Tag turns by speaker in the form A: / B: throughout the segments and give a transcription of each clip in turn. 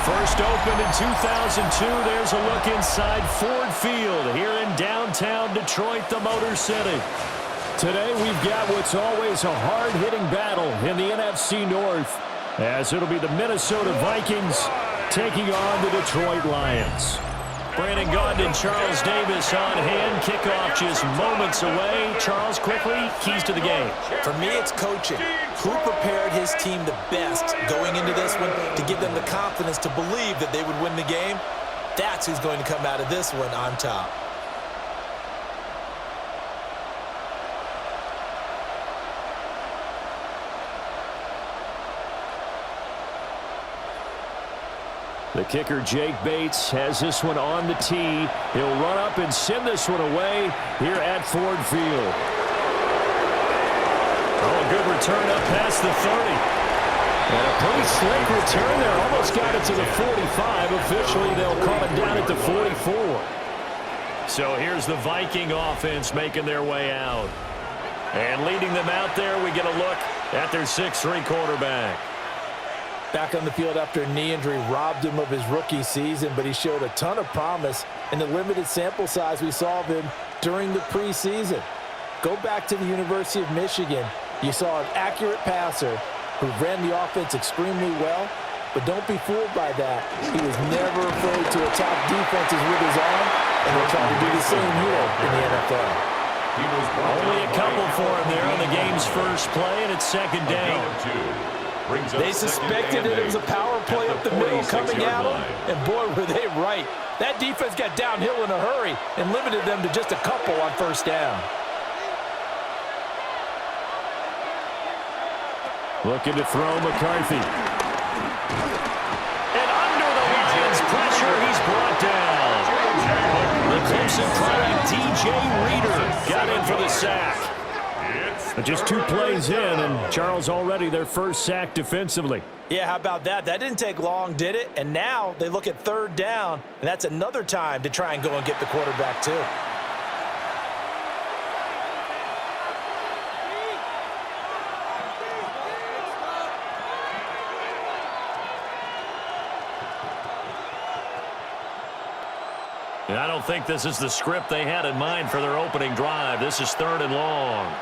A: First opened in 2002, there's a look inside Ford Field here in downtown Detroit, the Motor City. Today we've got what's always a hard-hitting battle in the NFC North, as it'll be the Minnesota Vikings taking on the Detroit Lions. Brandon Gaudin and Charles Davis on hand. Kickoff just moments away. Charles, quickly, keys to the game.
B: For me, it's coaching. Who prepared his team the best going into this one to give them the confidence to believe that they would win the game? That's who's going to come out of this one on top.
A: The kicker, Jake Bates, has this one on the tee. He'll run up and send this one away here at Ford Field. Oh, a good return up past the 30. And a pretty slick return there. Almost got it to the 45. Officially, they'll call it down at the 44. So here's the Viking offense making their way out. And leading them out there, we get a look at their 6'3" quarterback.
B: Back on the field after a knee injury robbed him of his rookie season, but he showed a ton of promise in the limited sample size we saw of him during the preseason. Go back to the University of Michigan. You saw an accurate passer who ran the offense extremely well, but don't be fooled by that. He was never afraid to attack defenses with his arm, and he'll try to do the same here in the NFL.
A: Only a couple for him there on the game's first play, and it's second down.
B: They suspected that it was a power play up the middle coming at them, and boy, were they right. That defense got downhill in a hurry and limited them to just a couple on first down.
A: Looking to throw McCarthy. And under the Lions' pressure, he's brought down. The Clemson product, DJ Reader, got in for the sack. But just 2 plays in, and Charles already their first sack defensively.
B: Yeah, how about that? That didn't take long, did it? And now they look at third down, and that's another time to try and go and get the quarterback too.
A: And I don't think this is the script they had in mind for their opening drive. This is 3rd and long.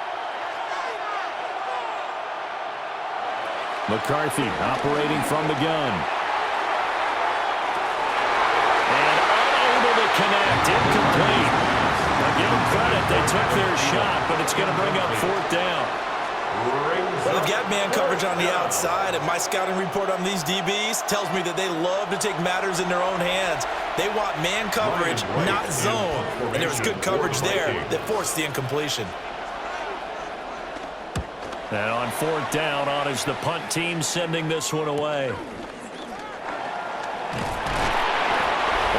A: McCarthy operating from the gun. And unable to connect. Incomplete. Now give them credit. They took their shot, but it's going to bring up 4th down.
B: Well, they've got man coverage on the outside, and my scouting report on these DBs tells me that they love to take matters in their own hands. They want man coverage, not zone. And there was good coverage there that forced the incompletion.
A: And on 4th down, on is the punt team sending this one away. A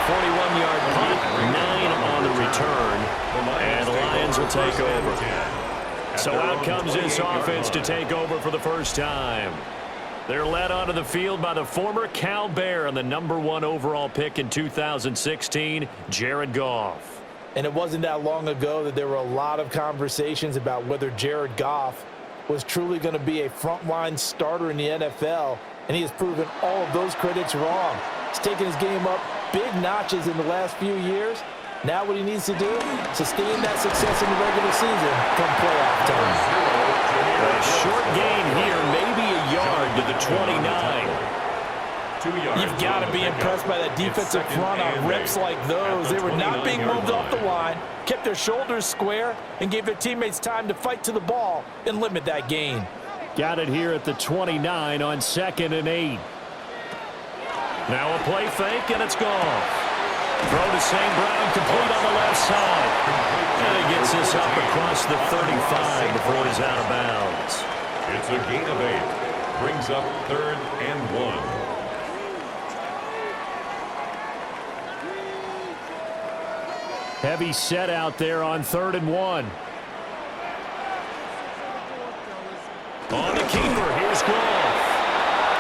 A: 41-yard punt, 9 on the return, and the Lions will take over. So out comes this offense to take over for the first time. They're led onto the field by the former Cal Bear and the #1 overall pick in 2016, Jared Goff.
B: And it wasn't that long ago that there were a lot of conversations about whether Jared Goff was truly going to be a frontline starter in the NFL, and he has proven all of those critics wrong. He's taken his game up big notches in the last few years. Now what he needs to do, sustain that success in the regular season come playoff time.
A: A short gain here, maybe a yard to the 29.
B: You've got to be impressed by that defensive front on reps like those. They were not being moved off the line, kept their shoulders square, and gave their teammates time to fight to the ball and limit that gain.
A: Got it here at the 29 on 2nd and 8. Now a play fake, and it's gone. Throw to St. Brown, complete on the left side. And he gets this up across the 35 before he's out of bounds.
C: It's a gain of 8. Brings up 3rd and 1.
A: Heavy set out there on 3rd and 1. On the keeper, here's Goff.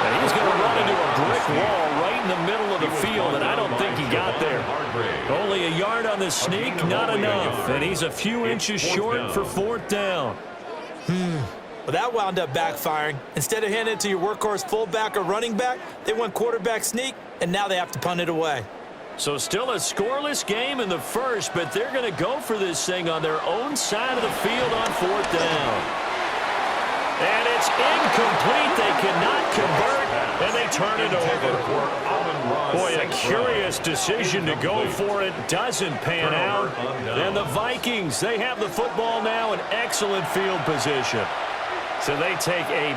A: And he's going to run into a brick wall right in the middle of the field, and I don't think he got there. Only a yard on the sneak, not enough. And he's a few inches short for 4th down.
B: Well, that wound up backfiring. Instead of handing it to your workhorse fullback or running back, they went quarterback sneak, and now they have to punt it away.
A: So still a scoreless game in the first, but they're going to go for this thing on their own side of the field on 4th down. And it's incomplete. They cannot convert, and they turn it over. Boy, a curious decision to go for it. Doesn't pan out. And the Vikings, they have the football now in excellent field position. So they take a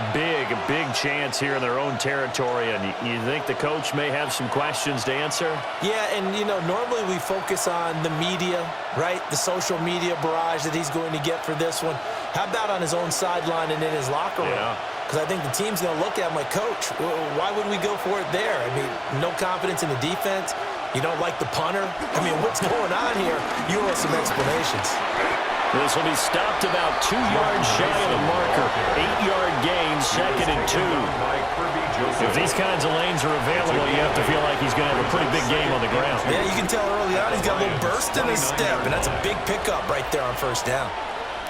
A: big chance here in their own territory, and you think the coach may have some questions to answer?
B: Yeah, and, you know, normally we focus on the media, right? The social media barrage that he's going to get for this one. How about on his own sideline and in his locker room? Because I think the team's going to look at him like, Coach, why would we go for it there? I mean, no confidence in the defense. You don't like the punter? I mean, what's going on here? You owe some explanations.
A: This will be stopped about 2 yards shy of the marker. 8-yard gain, 2nd and 2. If these kinds of lanes are available, you have to feel like he's going to have a pretty big game on the ground.
B: Yeah, you can tell early on he's got a little burst in his step, and that's a big pickup right there on 1st down.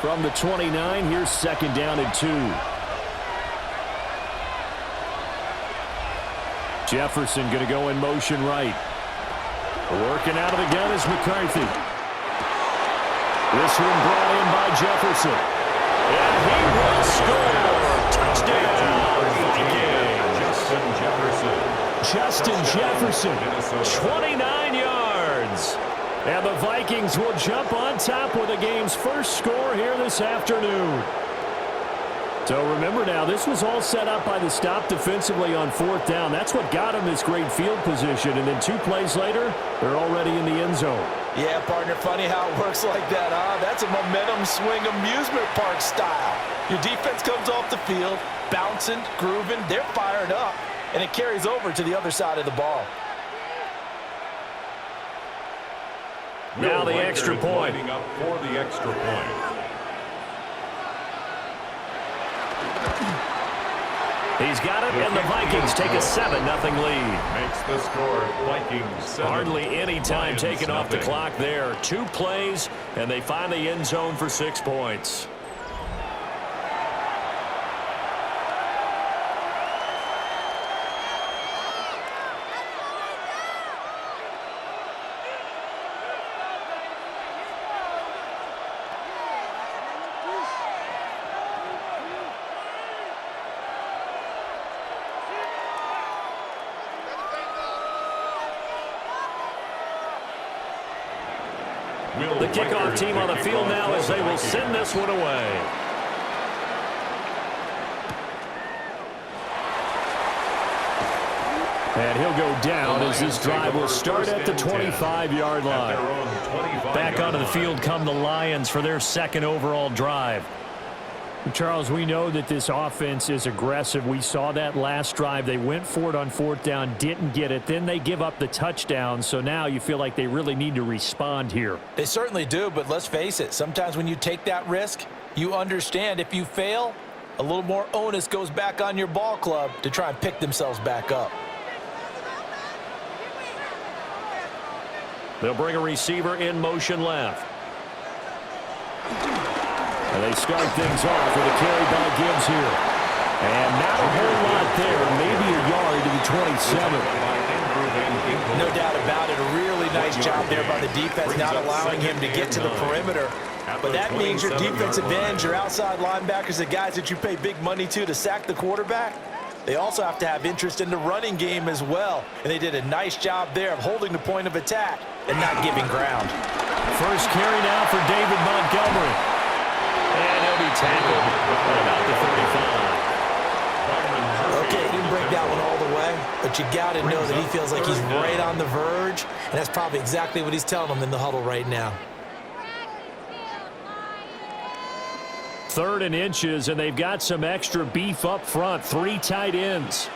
A: From the 29, here's 2nd down and 2. Jefferson going to go in motion right. Working out of the gun is McCarthy. This one brought in by Jefferson. And he will score. Touchdown, Vikings. Justin Jefferson, 29 yards. And the Vikings will jump on top with the game's first score here this afternoon. So remember now, this was all set up by the stop defensively on 4th down. That's what got him this great field position. And then 2 plays later, they're already in the end zone.
B: Yeah, partner, funny how it works like that, huh? That's a momentum swing amusement park style. Your defense comes off the field, bouncing, grooving, they're fired up, and it carries over to the other side of the ball.
A: Now the extra point.
C: Up for the extra point.
A: He's got it, and the Vikings take a 7-0 lead.
C: Makes the score Vikings 7.
A: Hardly any time taken off the clock there. 2 plays, and they find the end zone for 6 points. The kickoff team on the field now as they will send this one away. And he'll go down as this drive will start at the 25-yard line. Back onto the field come the Lions for their 2nd overall drive. Charles, we know that this offense is aggressive. We saw that last drive. They went for it on 4th down, didn't get it. Then they give up the touchdown. So now you feel like they really need to respond here.
B: They certainly do, but let's face it. Sometimes when you take that risk, you understand if you fail, a little more onus goes back on your ball club to try and pick themselves back up.
A: They'll bring a receiver in motion left. And they start things off with a carry by Gibbs here. And not a whole lot there, maybe a yard to the 27.
B: No doubt about it. A really nice job there by the defense, not allowing him to get to the perimeter. But that means your defensive ends, your outside linebackers, the guys that you pay big money to sack the quarterback, they also have to have interest in the running game as well. And they did a nice job there of holding the point of attack and not giving ground.
A: First carry now for David Montgomery. And he'll be tackled at about the 35.
B: Okay, he didn't break that one all the way, but you got to know that he feels like he's right on the verge, and that's probably exactly what he's telling them in the huddle right now.
A: 3rd and inches, and they've got some extra beef up front. 3 tight ends.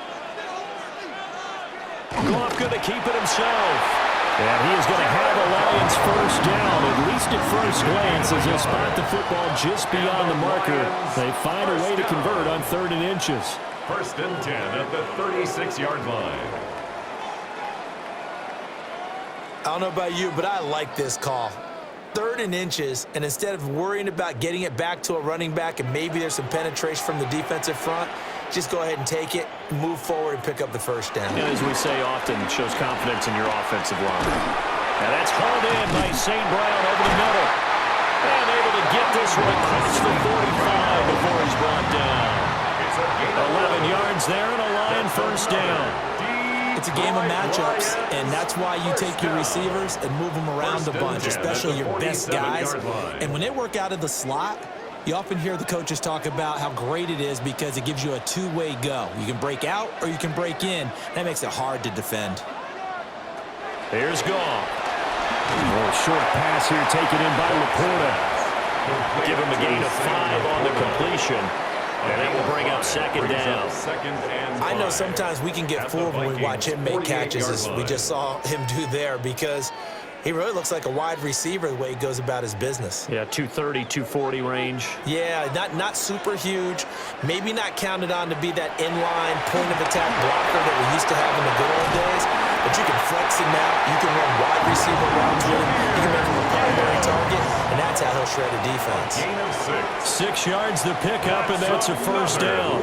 A: Goff going to keep it himself. And he is going to have a Lions first down, at least at first glance, as they spot the football just beyond the marker. They find a way to convert on 3rd and inches.
C: 1st and 10 at the 36-yard line.
B: I don't know about you, but I like this call. 3rd and inches, and instead of worrying about getting it back to a running back and maybe there's some penetration from the defensive front, just go ahead and take it, move forward, and pick up the first down.
A: And as we say often, it shows confidence in your offensive line. Now that's hauled in by St. Brown over the middle. And able to get this one across the 45 before he's brought down. 11 yards there and a Lion first down.
B: It's a game of matchups, and that's why you take your receivers and move them around a bunch, especially your best guys. And when they work out of the slot, you often hear the coaches talk about how great it is because it gives you a two-way go. You can break out or you can break in. That makes it hard to defend.
A: Here's Goff. A short pass here taken in by Laporta. Give him a gain of 5 on the completion. And that will bring up second down.
B: I know sometimes we can get fooled when we watch him make catches, as we just saw him do there, because he really looks like a wide receiver the way he goes about his business.
A: Yeah, 230, 240 range.
B: Yeah, not super huge. Maybe not counted on to be that inline point-of-attack blocker that we used to have in the good old days. But you can flex him out. You can run wide receiver routes with him. You can make him a primary target, and that's how he'll shred a defense.
A: 6 yards the pickup, and that's a first down.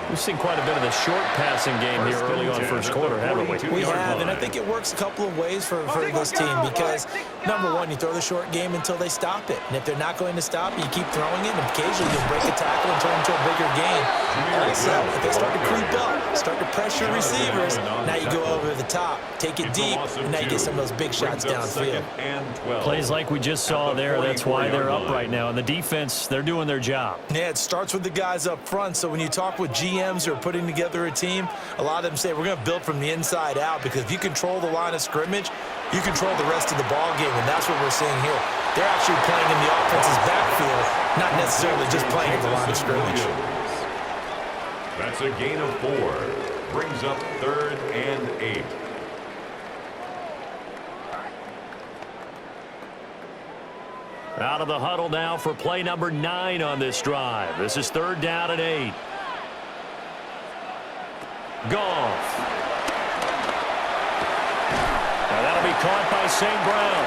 A: We've seen quite a bit of the short passing game here early on first quarter, haven't we?
B: We have, and I think it works a couple of ways for this team because, number one, you throw the short game until they stop it. And if they're not going to stop it, you keep throwing it, and occasionally you'll break a tackle and turn into a bigger game. Also, if they start to creep up, start to pressure receivers, now you go over the top, take it deep, and now you get some of those big shots downfield.
A: Plays like we just saw there, that's why they're up right now. And the defense, they're doing their job.
B: Yeah, it starts with the guys up front. So when you talk with GMs who are putting together a team, a lot of them say we're going to build from the inside out because if you control the line of scrimmage, you control the rest of the ball game, and that's what we're seeing here. They're actually playing in the offense's backfield, not necessarily just playing at the line of scrimmage.
C: That's a gain of 4. Brings up 3rd and 8.
A: Out of the huddle now for play number 9 on this drive. This is 3rd down and 8. Goff. Now that'll be caught by St. Brown.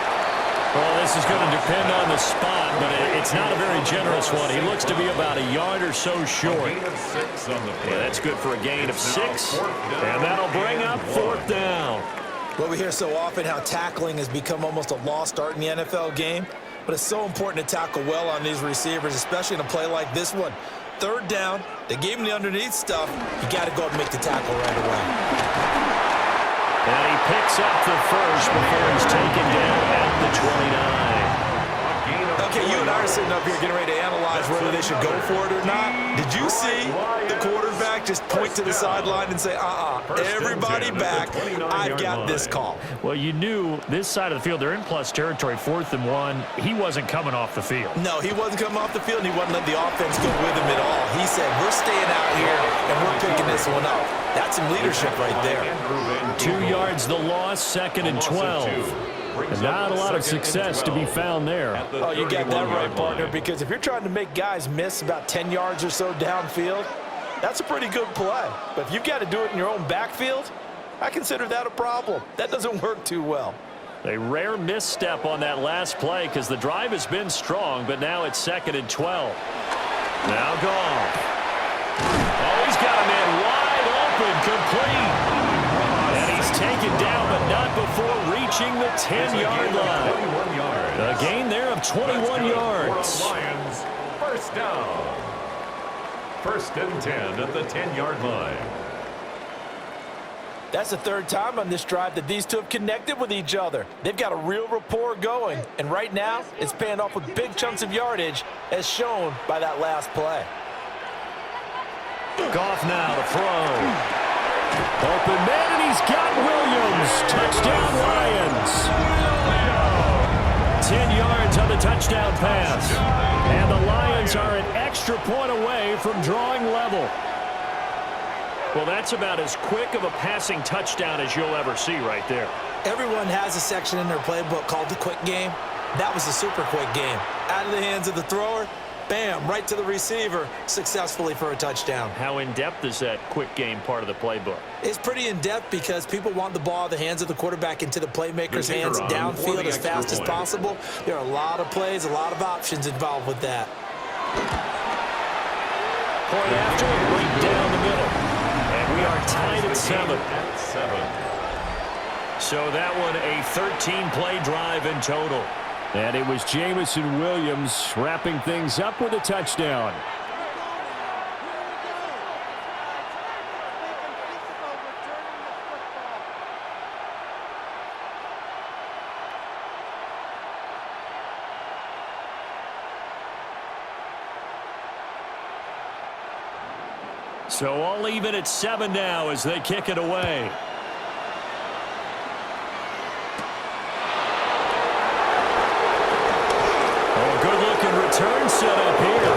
A: Well, this is going to depend on the spot, but it's not a very generous one. He looks to be about a yard or so short. Yeah, that's good for a gain of 6, and that'll bring up 4th down.
B: Well, we hear so often how tackling has become almost a lost art in the NFL game, but it's so important to tackle well on these receivers, especially in a play like this one. 3rd down, they gave him the underneath stuff. You got to go and make the tackle right away.
A: And he picks up the first before he's taken down at the 29.
B: Okay, you and I are sitting up here getting ready to analyze whether they should go for it or not. Did you see the quarterback just point to the sideline and say, everybody back, I've got this call?
A: Well, you knew this side of the field, they're in plus territory, 4th and 1. He wasn't coming off the field.
B: No, he wasn't coming off the field, and he wasn't letting the offense go with him at all. He said, we're staying out here, and we're picking this one up. That's some leadership right there.
A: 2 yards the loss, 2nd and 12. And not a lot of success to be found there.
B: Oh, you got that right, partner, because if you're trying to make guys miss about 10 yards or so downfield, that's a pretty good play. But if you've got to do it in your own backfield, I consider that a problem. That doesn't work too well.
A: A rare misstep on that last play because the drive has been strong, but now it's 2nd and 12. Now Goff. Oh, he's got a man wide open, complete. And he's taken down, but not before reaching the 10-yard line. A gain there of 21 yards.
C: Lions, first down. 1st and 10 at the 10-yard line.
B: That's the 3rd time on this drive that these two have connected with each other. They've got a real rapport going, and right now it's paying off with big chunks of yardage as shown by that last play.
A: Goff now to throw. Open man, and he's got Williams. Touchdown, Lions. 10 yards on the touchdown pass. And the Lions are an extra point away from drawing level. Well, that's about as quick of a passing touchdown as you'll ever see right there.
B: Everyone has a section in their playbook called the quick game. That was the super quick game. Out of the hands of the thrower, Bam, right to the receiver, successfully for a touchdown.
A: How in-depth is that quick game part of the playbook?
B: It's pretty in-depth because people want the ball out of the hands of the quarterback into the playmaker's hands downfield as fast as possible. There are a lot of plays, a lot of options involved with that.
A: Point after, right down the middle. And we are tied at 7. So that one a 13-play drive in total. And it was Jamison Williams wrapping things up with a touchdown. So all even at 7 now as they kick it away. Good-looking return set up here.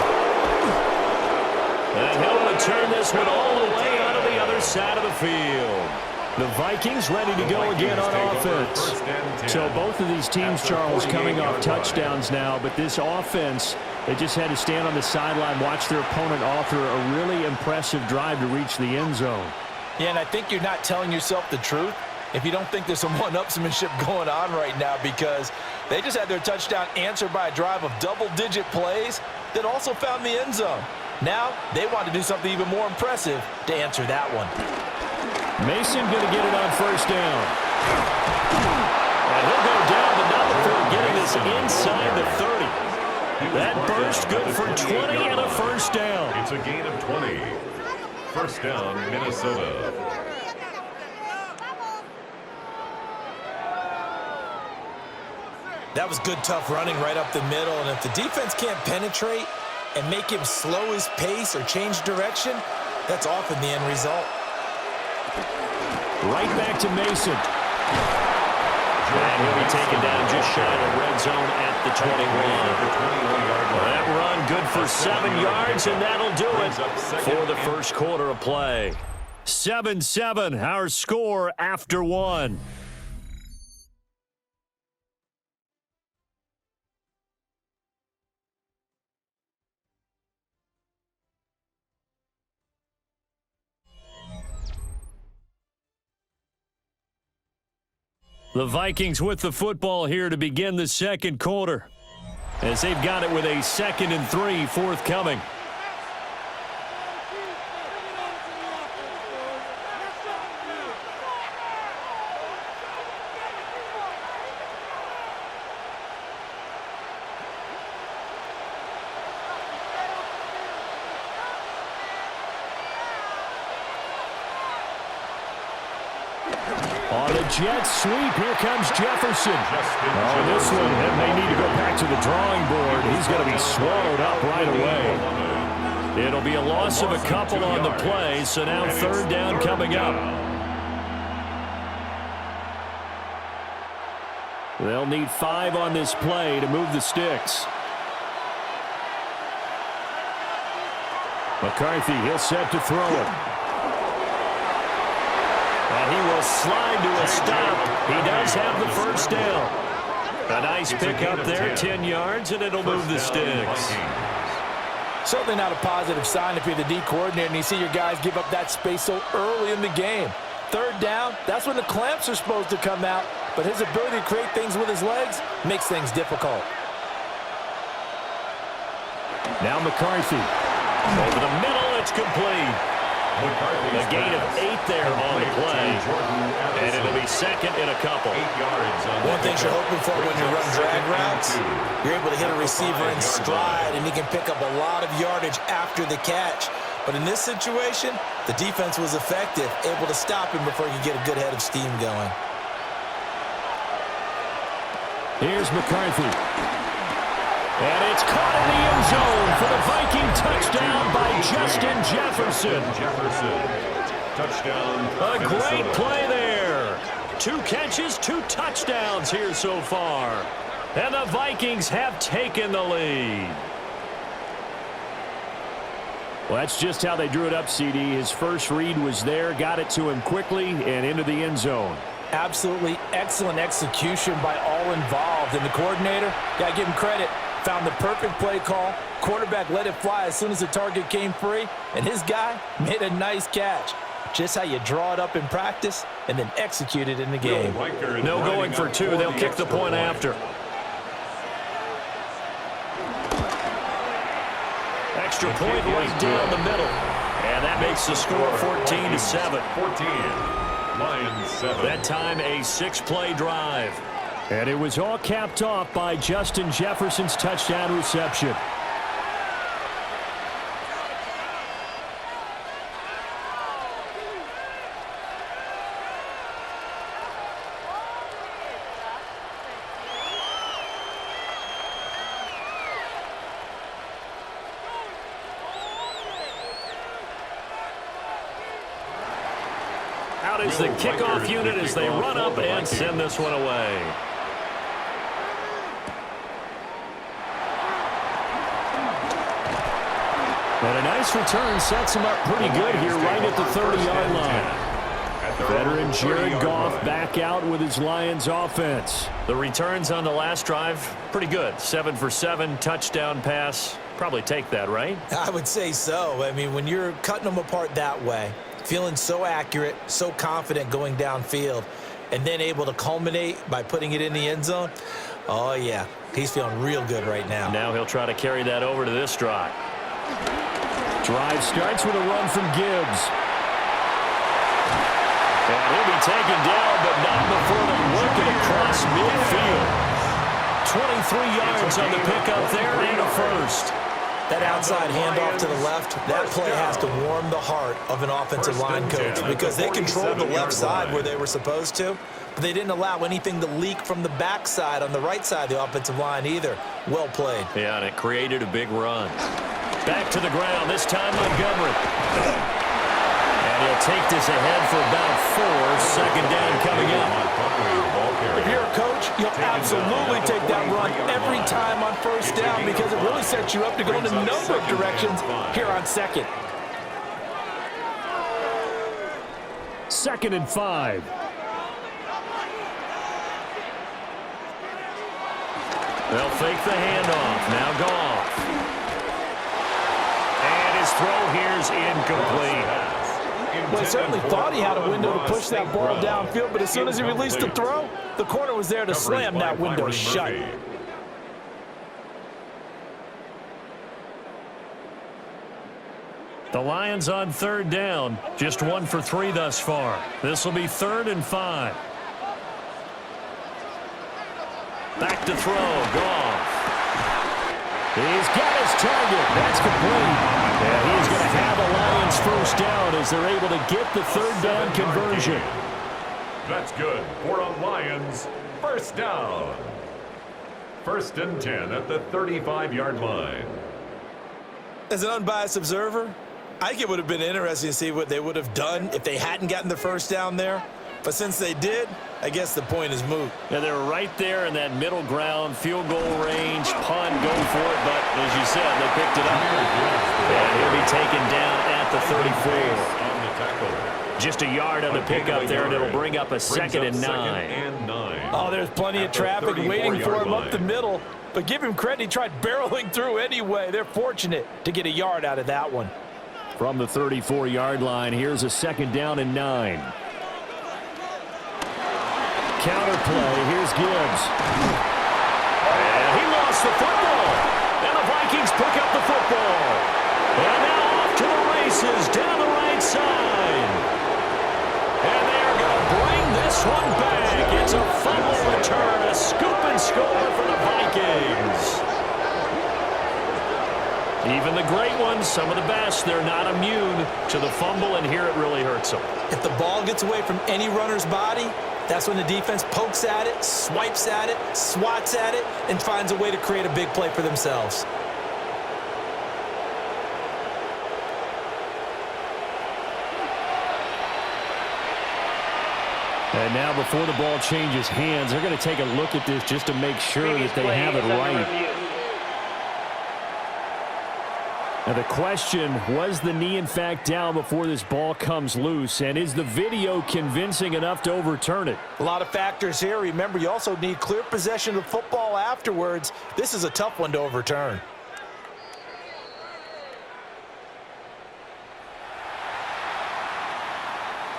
A: And he'll return this one all the way out of the other side of the field. The Vikings ready to go again on offense. So both of these teams, Charles, coming off touchdowns now, but this offense, they just had to stand on the sideline, watch their opponent author a really impressive drive to reach the end zone.
B: Yeah, and I think you're not telling yourself the truth if you don't think there's some one-upsmanship going on right now, because they just had their touchdown answered by a drive of double-digit plays that also found the end zone. Now they want to do something even more impressive to answer that one.
A: Mason going to get it on first down. And he'll go down the number for getting this inside the 30. That burst good for 20 and a first down.
C: It's a gain of 20. First down, Minnesota.
B: That was good, tough running right up the middle, and if the defense can't penetrate and make him slow his pace or change direction, that's often the end result.
A: Right back to Mason. And he'll be taken down just shy of the red zone at the 21. That run good for 7 yards, and that'll do it for the first quarter of play. 7-7, our score after 1. The Vikings with the football here to begin the second quarter, as they've got it with a 2nd and 3 forthcoming. On the jet sweep, here comes Jefferson. Oh, this one, and they need to go back to the drawing board. He's going to be swallowed up right away. It'll be a loss of a couple on the play, so now 3rd down coming up. They'll need 5 on this play to move the sticks. McCarthy, he'll set to throw it. And he will slide to a stop. He does have the first down. A nice pickup there, 10 yards, and it'll move the sticks.
B: Certainly not a positive sign if you're the D coordinator and you see your guys give up that space so early in the game. 3rd down, that's when the clamps are supposed to come out, but his ability to create things with his legs makes things difficult.
A: Now McCarthy. Over the middle, it's complete. A gain of 8 there on the play, and it'll be 2nd and a couple.
B: One thing you're hoping for when you run drag routes, you're able to hit a receiver in stride, and he can pick up a lot of yardage after the catch. But in this situation, the defense was effective, able to stop him before he could get a good head of steam going.
A: Here's McCarthy. And it's caught in the end zone for the Viking touchdown by Justin Jefferson.
C: Touchdown.
A: A great play there. 2 catches, 2 touchdowns here so far. And the Vikings have taken the lead. Well, that's just how they drew it up, CD. His first read was there, got it to him quickly, and into the end zone.
B: Absolutely excellent execution by all involved. And the coordinator, got to give him credit. found the perfect play call. Quarterback let it fly as soon as the target came free, and his guy made a nice catch. Just how you draw it up in practice and then execute it in the game.
A: No going for two. They'll kick the point after. Extra point right down the middle. And that makes the score 14-7.
C: 14. Lions 7.
A: That time a 6-play drive. And it was all capped off by Justin Jefferson's touchdown reception. Out is the kickoff unit as they run up and send this one away. And a nice return sets him up pretty good here right at the 30-yard line. Veteran Jared Goff back out with his Lions offense. The returns on the last drive, pretty good. 7 for 7, touchdown pass. Probably take that, right?
B: I would say so. I mean, when you're cutting them apart that way, feeling so accurate, so confident going downfield, and then able to culminate by putting it in the end zone, oh, yeah, he's feeling real good right now.
A: Now he'll try to carry that over to this drive. Drive starts with a run from Gibbs. And he'll be taken down, but not before they work it across midfield. 23 yards on the pickup there and a first.
B: That outside handoff to the left, that play has to warm the heart of an offensive line coach because they controlled the left side where they were supposed to, but they didn't allow anything to leak from the backside on the right side of the offensive line either. Well played.
A: Yeah, and it created a big run. Back to the ground, this time Montgomery. And he'll take this ahead for about 4. Second down coming up.
B: If you're a coach, you'll absolutely take that run every time on first down because it really sets you up to go in a number of directions here on second.
A: 2nd and 5. They'll fake the handoff. Now Goff. And his throw here's incomplete.
B: Well, he certainly thought he had a window to push that ball downfield, but as soon as he released the throw, the corner was there to slam that window shut.
A: The Lions on 3rd down. Just 1 for 3 thus far. This will be 3rd and 5. Back to throw. Goff. He's got his target. That's complete. And he's going to have a Lions first down as they're able to get the 3rd down conversion.
C: That's good for a Lions first down. 1st and 10 at the 35-yard line.
B: As an unbiased observer, I think it would have been interesting to see what they would have done if they hadn't gotten the first down there. But since they did, I guess the point is moot.
A: Yeah, they're right there in that middle ground, field goal range, punt, go for it. But as you said, they picked it up. And he'll be taken down at the 34. Just a yard on the pickup there, and it'll bring up a 2nd and 9.
B: Oh, there's plenty of traffic waiting for him up the middle. But give him credit, he tried barreling through anyway. They're fortunate to get a yard out of that one.
A: From the 34-yard line, here's a 2nd down and 9. Counter play, here's Gibbs. And he lost the football. And the Vikings pick up the football. And now off to the races down the right side. And they're going to bring this one back. It's a fumble return, a scoop and score for the Vikings. Even the great ones, some of the best, they're not immune to the fumble, and here it really hurts them.
B: If the ball gets away from any runner's body, that's when the defense pokes at it, swipes at it, swats at it, and finds a way to create a big play for themselves.
A: And now before the ball changes hands, they're going to take a look at this just to make sure that they have it right. Now the question, was the knee in fact down before this ball comes loose? And is the video convincing enough to overturn it?
B: A lot of factors here. Remember, you also need clear possession of football afterwards. This is a tough one to overturn.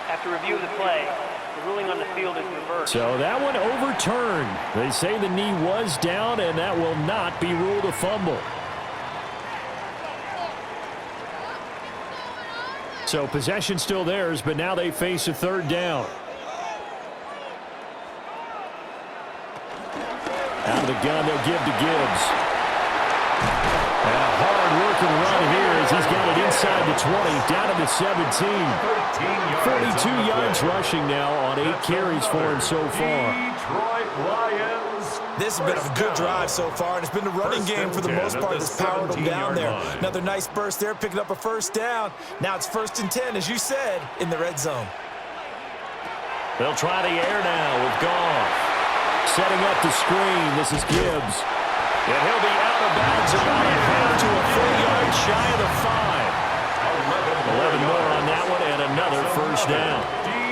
D: After review of the play, the ruling on the field is reversed.
A: So that one overturned. They say the knee was down, and that will not be ruled a fumble. So possession still theirs, but now they face a third down. Out of the gun, they'll give to Gibbs. And a hard-working run here as he's got it inside the 20, down to the 17. 42 yards rushing now on 8 carries for him so far.
C: Detroit Lions.
B: This has been a good drive so far, and it's been the running game for the most part that's powered them down there. Another nice burst there, picking up a first down. Now it's 1st and 10, as you said, in the red zone.
A: They'll try the air now with Goff. Setting up the screen, this is Gibbs. And he'll be out of bounds about a half to a 4-yard shy of the 5. 11 more on that one, and another first down.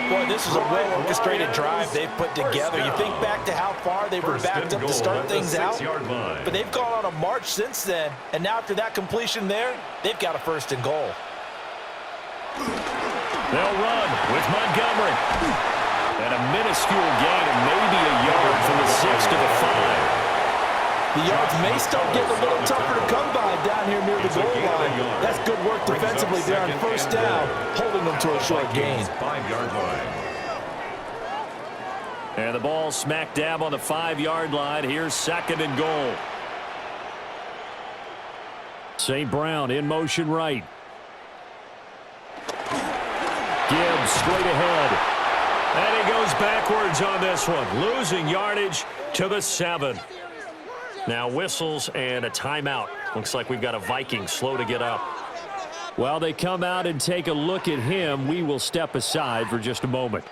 B: Boy, this is a well-orchestrated drive they've put together. You think back to how far they were backed up to start things out, but they've gone on a march since then, and now after that completion there, they've got a 1st and goal.
A: They'll run with Montgomery. And a minuscule gain of maybe a yard from the 6 to the 5.
B: The yards may start getting a little tougher to come by down here near the goal line. That's good work defensively there on 1st down, holding them to a short gain.
C: 5-yard line.
A: And the ball smack dab on the 5-yard line. Here's 2nd and goal. St. Brown in motion right. Gibbs straight ahead. And he goes backwards on this one, losing yardage to the 7. Now whistles and a timeout. Looks like we've got a Vikings slow to get up. While they come out and take a look at him, we will step aside for just a moment.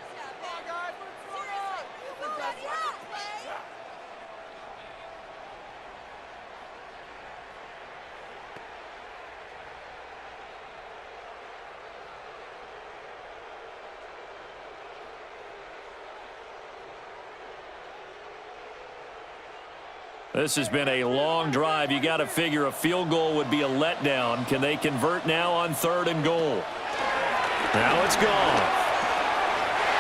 A: This has been a long drive. You got to figure a field goal would be a letdown. Can they convert now on 3rd and goal? Now it's gone.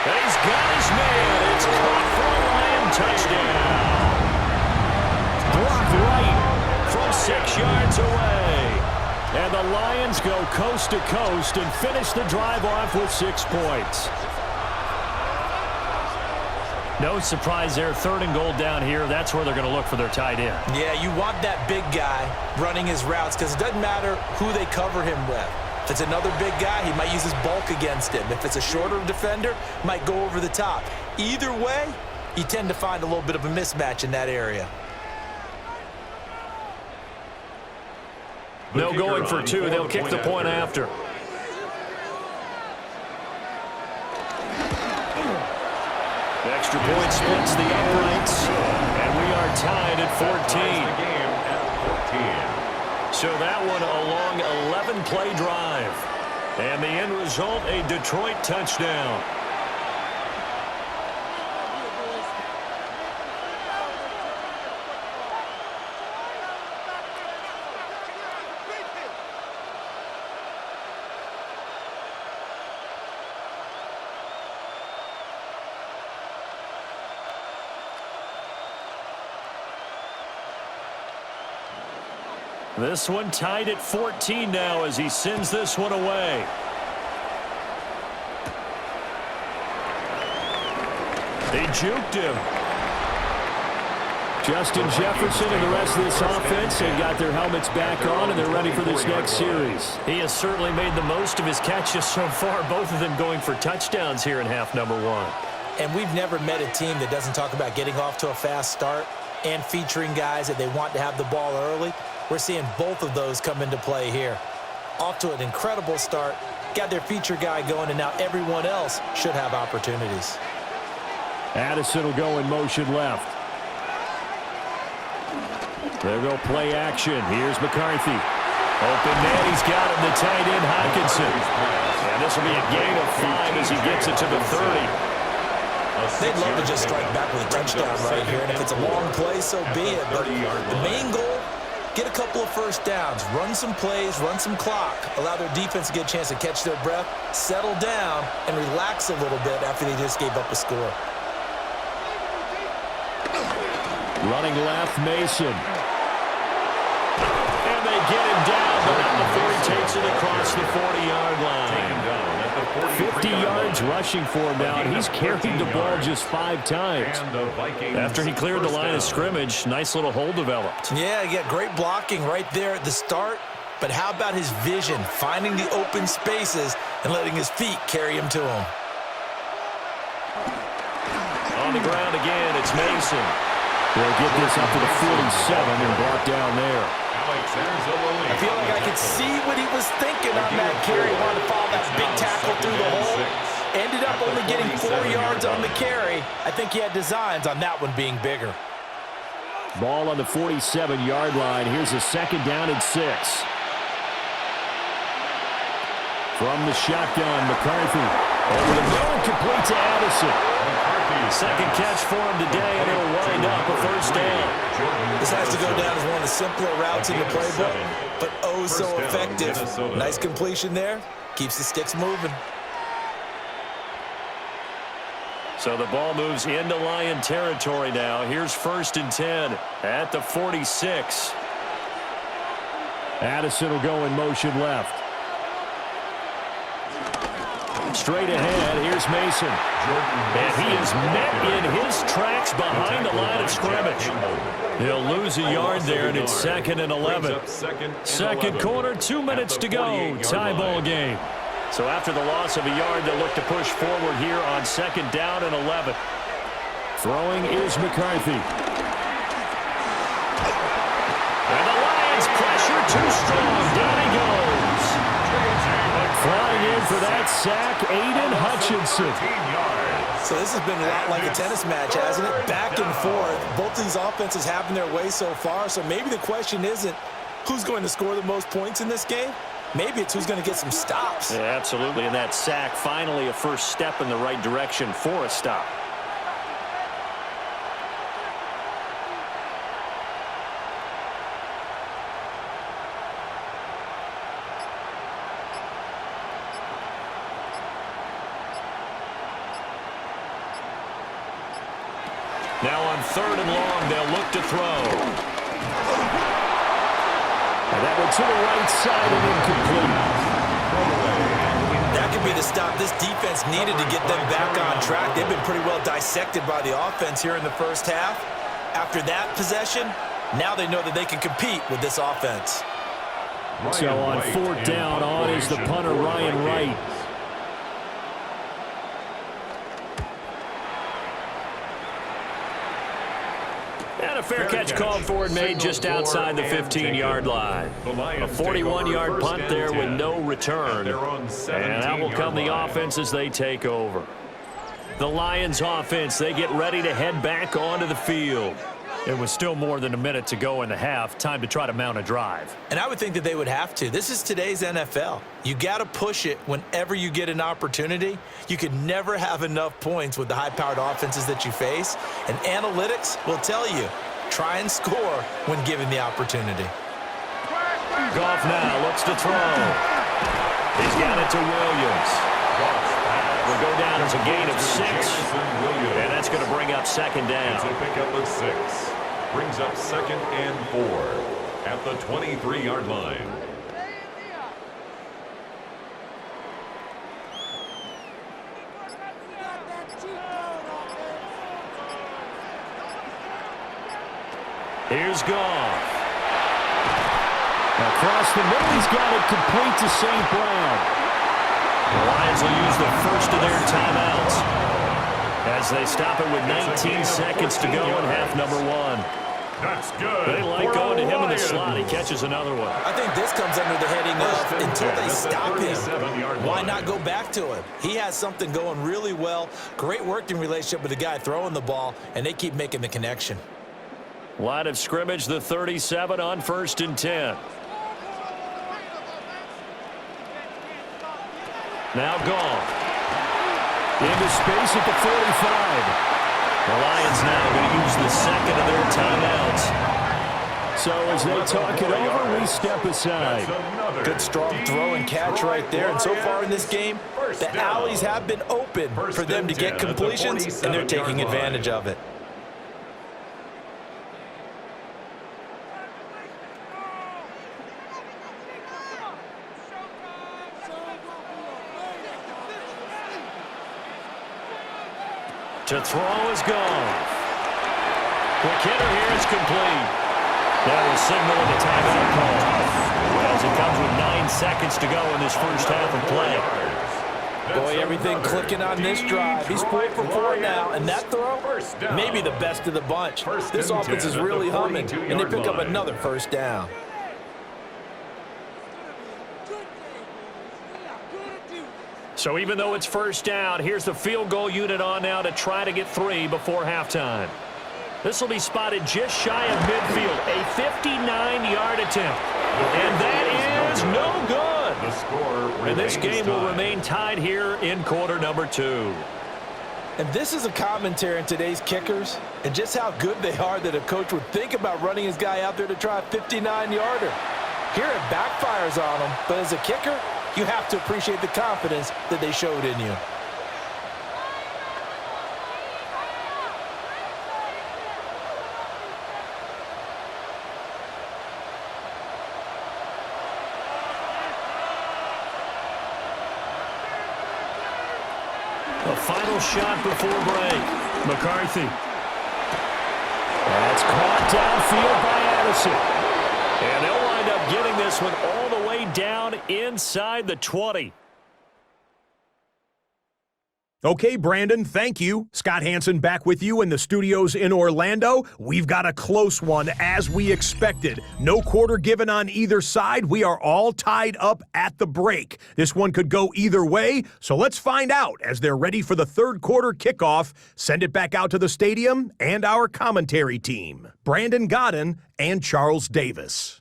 A: And he's got his man. It's caught for a Lion touchdown. Blocked right from 6 yards away. And the Lions go coast to coast and finish the drive off with 6 points. No surprise there. 3rd and goal down here. That's where they're going to look for their tight end.
B: Yeah, you want that big guy running his routes because it doesn't matter who they cover him with. If it's another big guy, he might use his bulk against him. If it's a shorter defender, might go over the top. Either way, you tend to find a little bit of a mismatch in that area.
A: No going for 2. They'll kick the point after. Extra point splits the uprights, and we are tied at 14. So that one a long 11-play drive. And the end result, a Detroit touchdown. This one tied at 14 now as he sends this one away. They juked him. Justin Jefferson and the rest of this offense have got their helmets back on, and they're ready for this next series. He has certainly made the most of his catches so far, both of them going for touchdowns here in half number 1.
B: And we've never met a team that doesn't talk about getting off to a fast start and featuring guys that they want to have the ball early. We're seeing both of those come into play here. Off to an incredible start, got their feature guy going, and now everyone else should have opportunities.
A: Addison will go in motion left. They'll go play action. Here's McCarthy. Open man, he's got him, the tight end, Hockenson. And this will be a gain of 5 as he gets it to the 30.
B: They'd love to just strike back with a touchdown right here, and if it's a long play, so be it. But the main goal, get a couple of first downs, run some plays, run some clock, allow their defense to get a chance to catch their breath, settle down, and relax a little bit after they just gave up a score.
A: Running left, Mason. And they get him down, but not before he takes it across the 40-yard line. 50 yards rushing for him now, and he's carried the ball just 5 times. After he cleared the line of scrimmage, nice little hole developed.
B: Yeah, he got great blocking right there at the start, but how about his vision, finding the open spaces and letting his feet carry him to him?
A: On the ground again, it's Mason. They'll get this up to the 47 and brought down there.
B: I feel like I could see what he was thinking on that carry. Wanted to follow that big tackle through the hole. Ended up only getting 4 yards on the carry. I think he had designs on that one being bigger.
A: Ball on the 47-yard line. Here's a 2nd down and 6. From the shotgun, McCarthy. Over the middle, complete to Addison. Second catch for him today, and he'll wind up a 1st down.
B: This has to go down as one of the simpler routes in the playbook, but oh so effective. Nice completion there. Keeps the sticks moving.
A: So the ball moves into Lion territory now. Here's 1st and 10 at the 46. Addison will go in motion left. Straight ahead, here's Mason. And he is met in his tracks behind the line of scrimmage. He'll lose a yard there, and it's 2nd and 11. Second quarter, 2 minutes to go. Tie ball game. So after the loss of a yard, they'll look to push forward here on 2nd down and 11. Throwing is McCarthy. And the Lions pressure too strong. Down he goes. Flying in for that sack, Aiden Hutchinson.
B: So this has been a lot like a tennis match, hasn't it? Back and forth. Both these offenses having their way so far, so maybe the question isn't who's going to score the most points in this game. Maybe it's who's going to get some stops.
A: Yeah, absolutely, and that sack finally a first step in the right direction for a stop. Now on 3rd and long, they'll look to throw. And that one to the right side and incomplete.
B: That could be the stop this defense needed to get them back on track. They've been pretty well dissected by the offense here in the first half. After that possession, now they know that they can compete with this offense.
A: So on 4th down, on is the punter, Ryan Wright. And a fair catch called for and made just outside the 15-yard line. A 41-yard punt there with no return. And out will come the offense as they take over. The Lions offense, they get ready to head back onto the field. It was still more than a minute to go in the half. Time to try to mount a drive.
B: And I would think that they would have to. This is today's NFL. You got to push it whenever you get an opportunity. You can never have enough points with the high-powered offenses that you face. And analytics will tell you, try and score when given the opportunity.
A: Goff now looks to throw. He's got it to Williams. Will go down as a gain of 6. And that's going to bring up 2nd down.
C: It's a pickup of 6. Brings up 2nd and 4 at the 23-yard line.
A: Here's Goff. Across the middle, he's got it complete to St. Brown. The Lions will use the first of their timeouts as they stop it with 19 seconds to go in half number 1.
C: That's good.
A: They like going to him in the slot. He catches another one.
B: I think this comes under the heading of until they stop him, why not go back to him? He has something going really well. Great working relationship with the guy throwing the ball, and they keep making the connection.
A: Line of scrimmage, the 37 on 1st and 10. Now Goff. Into space at the 45. The Lions now going to use the second of their timeouts. So as they talk it over, we step aside.
B: Good strong throw and catch right there. And so far in this game, the alleys have been open for them to get completions, and they're taking advantage of it.
A: To throw is gone. Quick hitter here is complete. That was signaling the timeout call. As it comes with 9 seconds to go in this first half of play.
B: Boy, everything clicking on this drive. He's 4 for 4 now, and that throw, maybe the best of the bunch. This offense is really humming, and they pick up another first down.
A: So even though it's first down, here's the field goal unit on now to try to get 3 before halftime. This will be spotted just shy of midfield, a 59-yard attempt. And that is no good. And this game will remain tied here in quarter number 2.
B: And this is a commentary on today's kickers and just how good they are that a coach would think about running his guy out there to try a 59-yarder. Here it backfires on him, but as a kicker, you have to appreciate the confidence that they showed in you.
A: The final shot before break. McCarthy. That's caught downfield by Addison. And they'll wind up getting this one all the way down inside the 20.
E: Okay, Brandon, thank you. Scott Hansen back with you in the studios in Orlando. We've got a close one, as we expected. No quarter given on either side. We are all tied up at the break. This one could go either way, so let's find out as they're ready for the third quarter kickoff. Send it back out to the stadium and our commentary team, Brandon Godden and Charles Davis.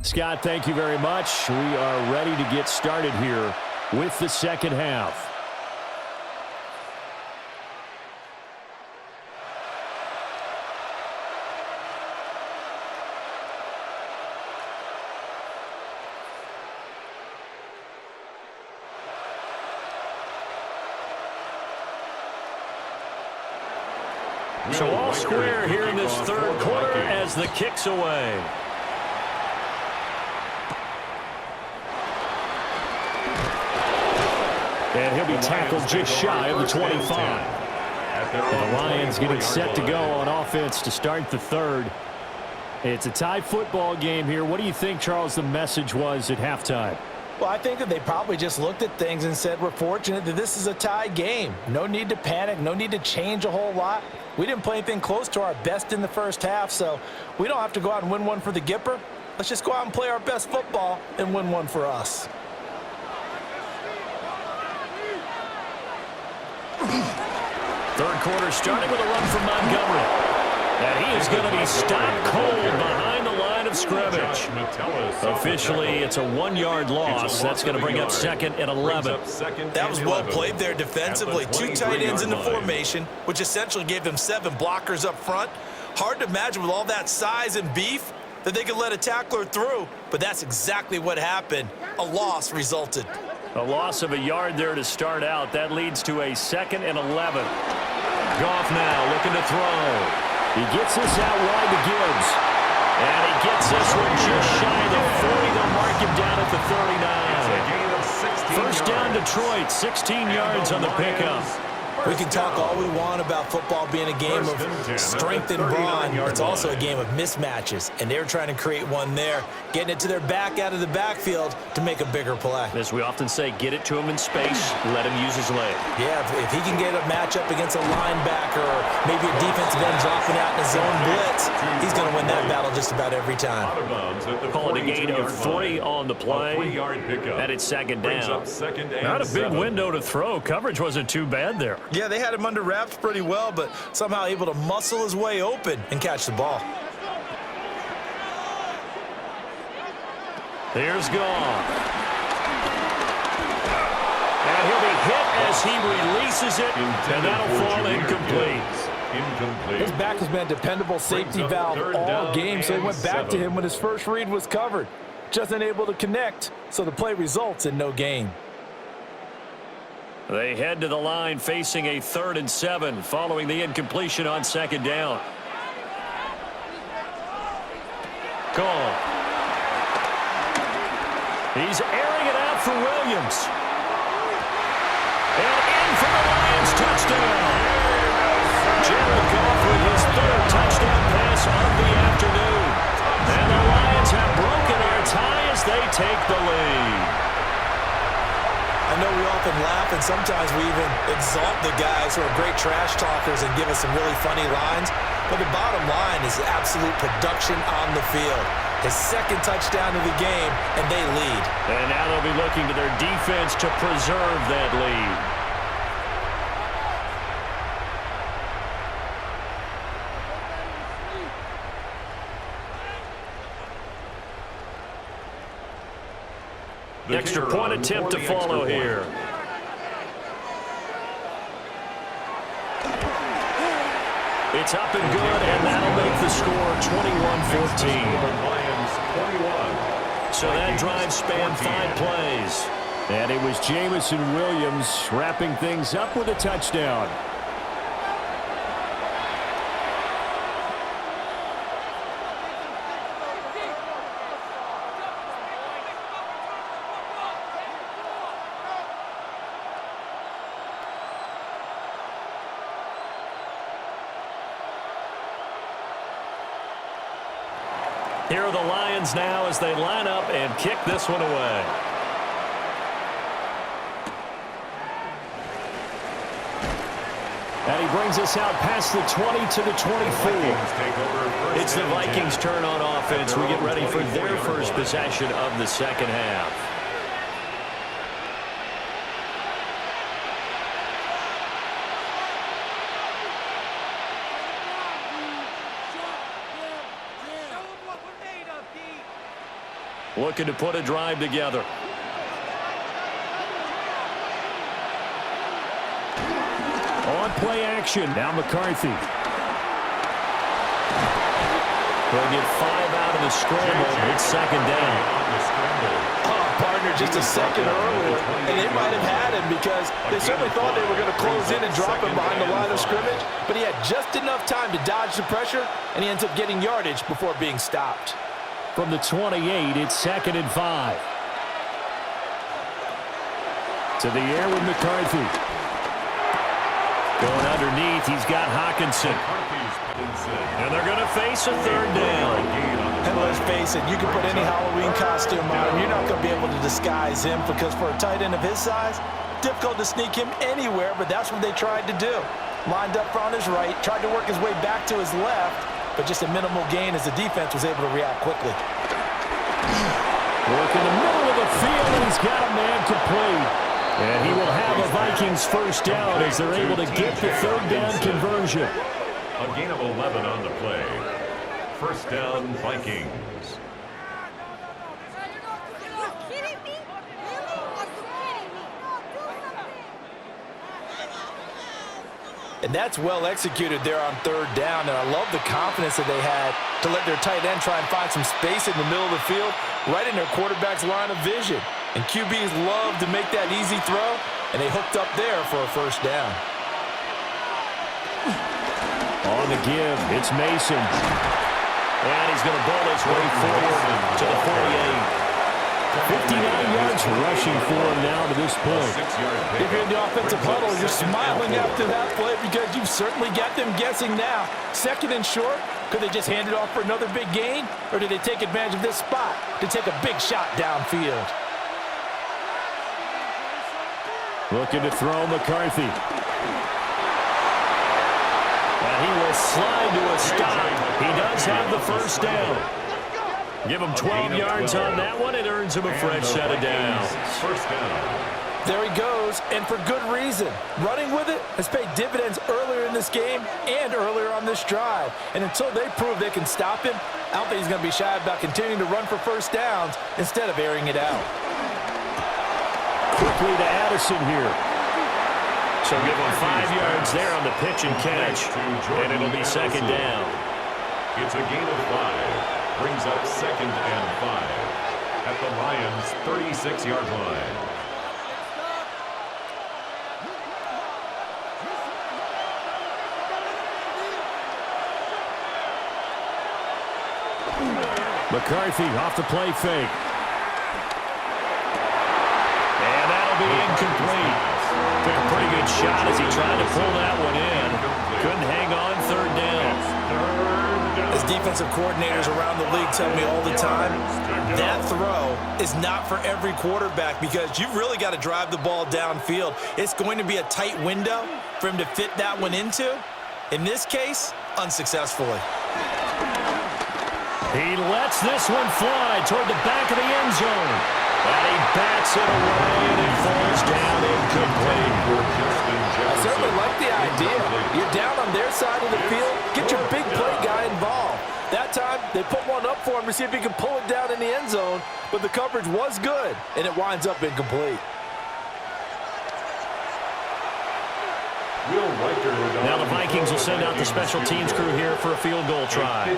A: Scott, thank you very much. We are ready to get started here with the second half. So all square here in this third quarter as the kick's away. And he'll be tackled just shy of the 25. And the Lions getting set to go on offense to start the third. It's a tie football game here. What do you think, Charles, the message was at halftime?
B: Well, I think that they probably just looked at things and said, we're fortunate that this is a tie game. No need to panic. No need to change a whole lot. We didn't play anything close to our best in the first half, so we don't have to go out and win one for the Gipper. Let's just go out and play our best football and win one for us.
A: Third quarter starting with a run from Montgomery. And he is going to be stopped cold behind the line of scrimmage. Officially, it's a 1-yard loss. That's going to bring up second and 11.
B: That was well played there defensively. 2 tight ends in the formation, which essentially gave them 7 blockers up front. Hard to imagine with all that size and beef that they could let a tackler through, but that's exactly what happened. A loss resulted.
A: A loss of a yard there to start out. That leads to a second and 11. Goff now looking to throw. He gets this out wide to Gibbs. And he gets this one just shy of the 40. They'll mark him down at the 39. First down Detroit, 16 yards on the pickup.
B: We can talk all we want about football being a game of strength and brawn. It's also a game of mismatches, and they're trying to create one there, getting it to their back out of the backfield to make a bigger play.
A: As we often say, get it to him in space, let him use his leg.
B: Yeah, if he can get a matchup against a linebacker or maybe a defensive end dropping out in a zone blitz, he's going to win that battle just about every time.
A: Calling a gain of 3 on the play, and it's second down. Not a big window to throw. Coverage wasn't too bad there.
B: Yeah, they had him under wraps pretty well, but somehow able to muscle his way open and catch the ball.
A: Here's Gone. And he'll be hit as he releases it, and that'll fall incomplete.
B: His back has been a dependable safety valve all game, so he went back to him when his first read was covered. Just unable to connect, so the play results in no gain.
A: They head to the line facing a 3rd and 7 following the incompletion on second down. Gone. He's airing it out for Williams. And in for the Lions touchdown. Jared Goff with his 3rd touchdown pass of the afternoon. And the Lions have broken their tie as they take the lead.
B: I know we often laugh, and sometimes we even exalt the guys who are great trash talkers and give us some really funny lines. But the bottom line is absolute production on the field. His 2nd touchdown of the game, and they lead.
A: And now they'll be looking to their defense to preserve that lead. Extra point attempt to follow here. It's up and good, and that'll make the score 21-14. So that drive spanned 5 plays. And it was Jamison Williams wrapping things up with a touchdown. Here are the Lions now as they line up and kick this one away. And he brings us out past the 20 to the 24. It's the Vikings' turn on offense. We get ready for their first possession of the second half. Looking to put a drive together. On play action. Now McCarthy. He'll get 5 out of the scramble. It's second down.
B: Partner just a second earlier, and they might have had him because they certainly thought they were going to close in and drop him behind the line of scrimmage, but he had just enough time to dodge the pressure, and he ends up getting yardage before being stopped.
A: From the 28, it's 2nd and 5. To the air with McCarthy. Going underneath, he's got Hawkinson. And they're going to face a 3rd down.
B: And let's face it, you can put any Halloween costume on him. You're not going to be able to disguise him because for a tight end of his size, difficult to sneak him anywhere, but that's what they tried to do. Lined up on his right, tried to work his way back to his left, but just a minimal gain as the defense was able to react quickly.
A: Work in the middle of the field, and he's got a man complete. And he will have a Vikings first down as they're able to get the 3rd down conversion.
C: A gain of 11 on the play. First down, Vikings.
B: And that's well executed there on 3rd down, and I love the confidence that they had to let their tight end try and find some space in the middle of the field, right in their quarterback's line of vision. And QBs love to make that easy throw, and they hooked up there for a first down.
A: On the give, it's Mason. And he's going to bowl his way forward to the 48. 59 yards rushing for him now to this point.
B: If you're in the offensive huddle, you're smiling after that play because you've certainly got them guessing now. Second and short, could they just hand it off for another big gain? Or did they take advantage of this spot to take a big shot downfield?
A: Looking to throw McCarthy. And he will slide to a stop. He does have the first down. Give him 12 yards on that one. It earns him a fresh set of downs.
C: First down.
B: There he goes, and for good reason. Running with it has paid dividends earlier in this game and earlier on this drive. And until they prove they can stop him, I don't think he's going to be shy about continuing to run for first downs instead of airing it out.
A: Quickly to Addison here. So give him 5 yards there on the pitch and catch, and it'll be second down.
C: It's a gain of 5. Brings up second and 5 at the Lions' 36-yard line.
A: McCarthy off the play fake. And that'll be incomplete. Took a pretty good shot as he tried to pull that one in. Couldn't hang on, third down.
B: As defensive coordinators around the league tell me all the time, that throw is not for every quarterback because you've really got to drive the ball downfield. It's going to be a tight window for him to fit that one into. In this case, unsuccessfully.
A: He lets this one fly toward the back of the end zone. And he bats it away, and it falls down incomplete.
B: I certainly like the idea. You're down on their side of the field. Get your big play guy involved. That time, they put one up for him to see if he can pull it down in the end zone, but the coverage was good, and it winds up incomplete.
A: Now the Vikings will send out the special teams crew here for a field goal try.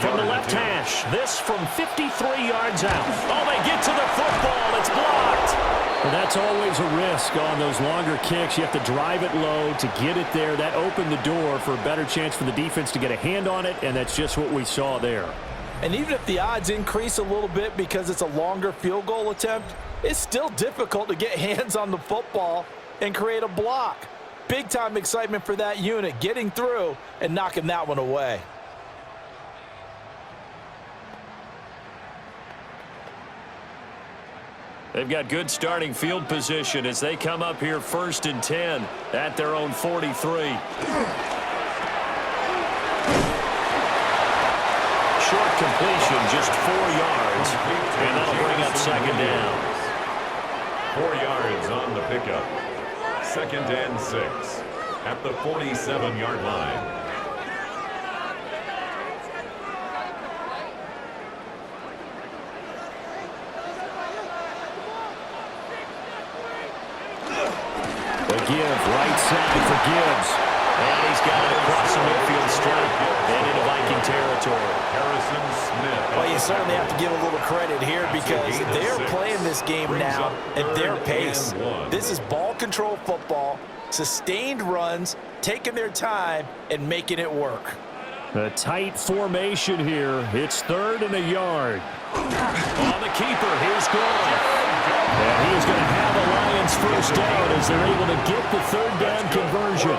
A: From the left hash, this from 53 yards out. Oh, they get to the football. It's blocked. Well, that's always a risk on those longer kicks. You have to drive it low to get it there. That opened the door for a better chance for the defense to get a hand on it, and that's just what we saw there.
B: And even if the odds increase a little bit because it's a longer field goal attempt, it's still difficult to get hands on the football and create a block. Big-time excitement for that unit, getting through and knocking that one away.
A: They've got good starting field position as they come up here 1st and 10 at their own 43. Short completion, just 4 yards, and that'll bring up second down.
C: 4 yards on the pickup. Second and 6 at the 47-yard line.
A: The give, right side for Gibbs. And he's got it across the midfield stripe and into Viking territory.
C: Harrison Smith.
B: Well, you certainly have to give a little credit here because they're playing this game now at their pace. This is ball control football, sustained runs, taking their time and making it work.
A: A tight formation here. It's 3rd and a yard. On the keeper, here's Goff. And he is going to have a Lions first down as they're able to get the 3rd down conversion.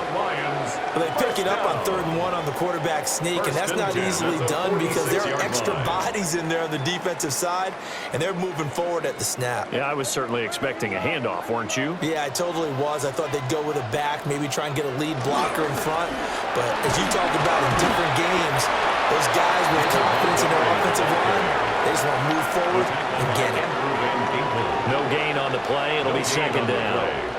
B: Well, they pick it up on 3rd and 1 on the quarterback sneak, and that's not easily done because there are extra bodies in there on the defensive side, and they're moving forward at the snap.
A: Yeah, I was certainly expecting a handoff, weren't you?
B: Yeah, I totally was. I thought they'd go with a back, maybe try and get a lead blocker in front. But as you talk about in different games, those guys with confidence in their offensive line, they just want to move forward and get it.
A: No gain on the play. It'll be second down.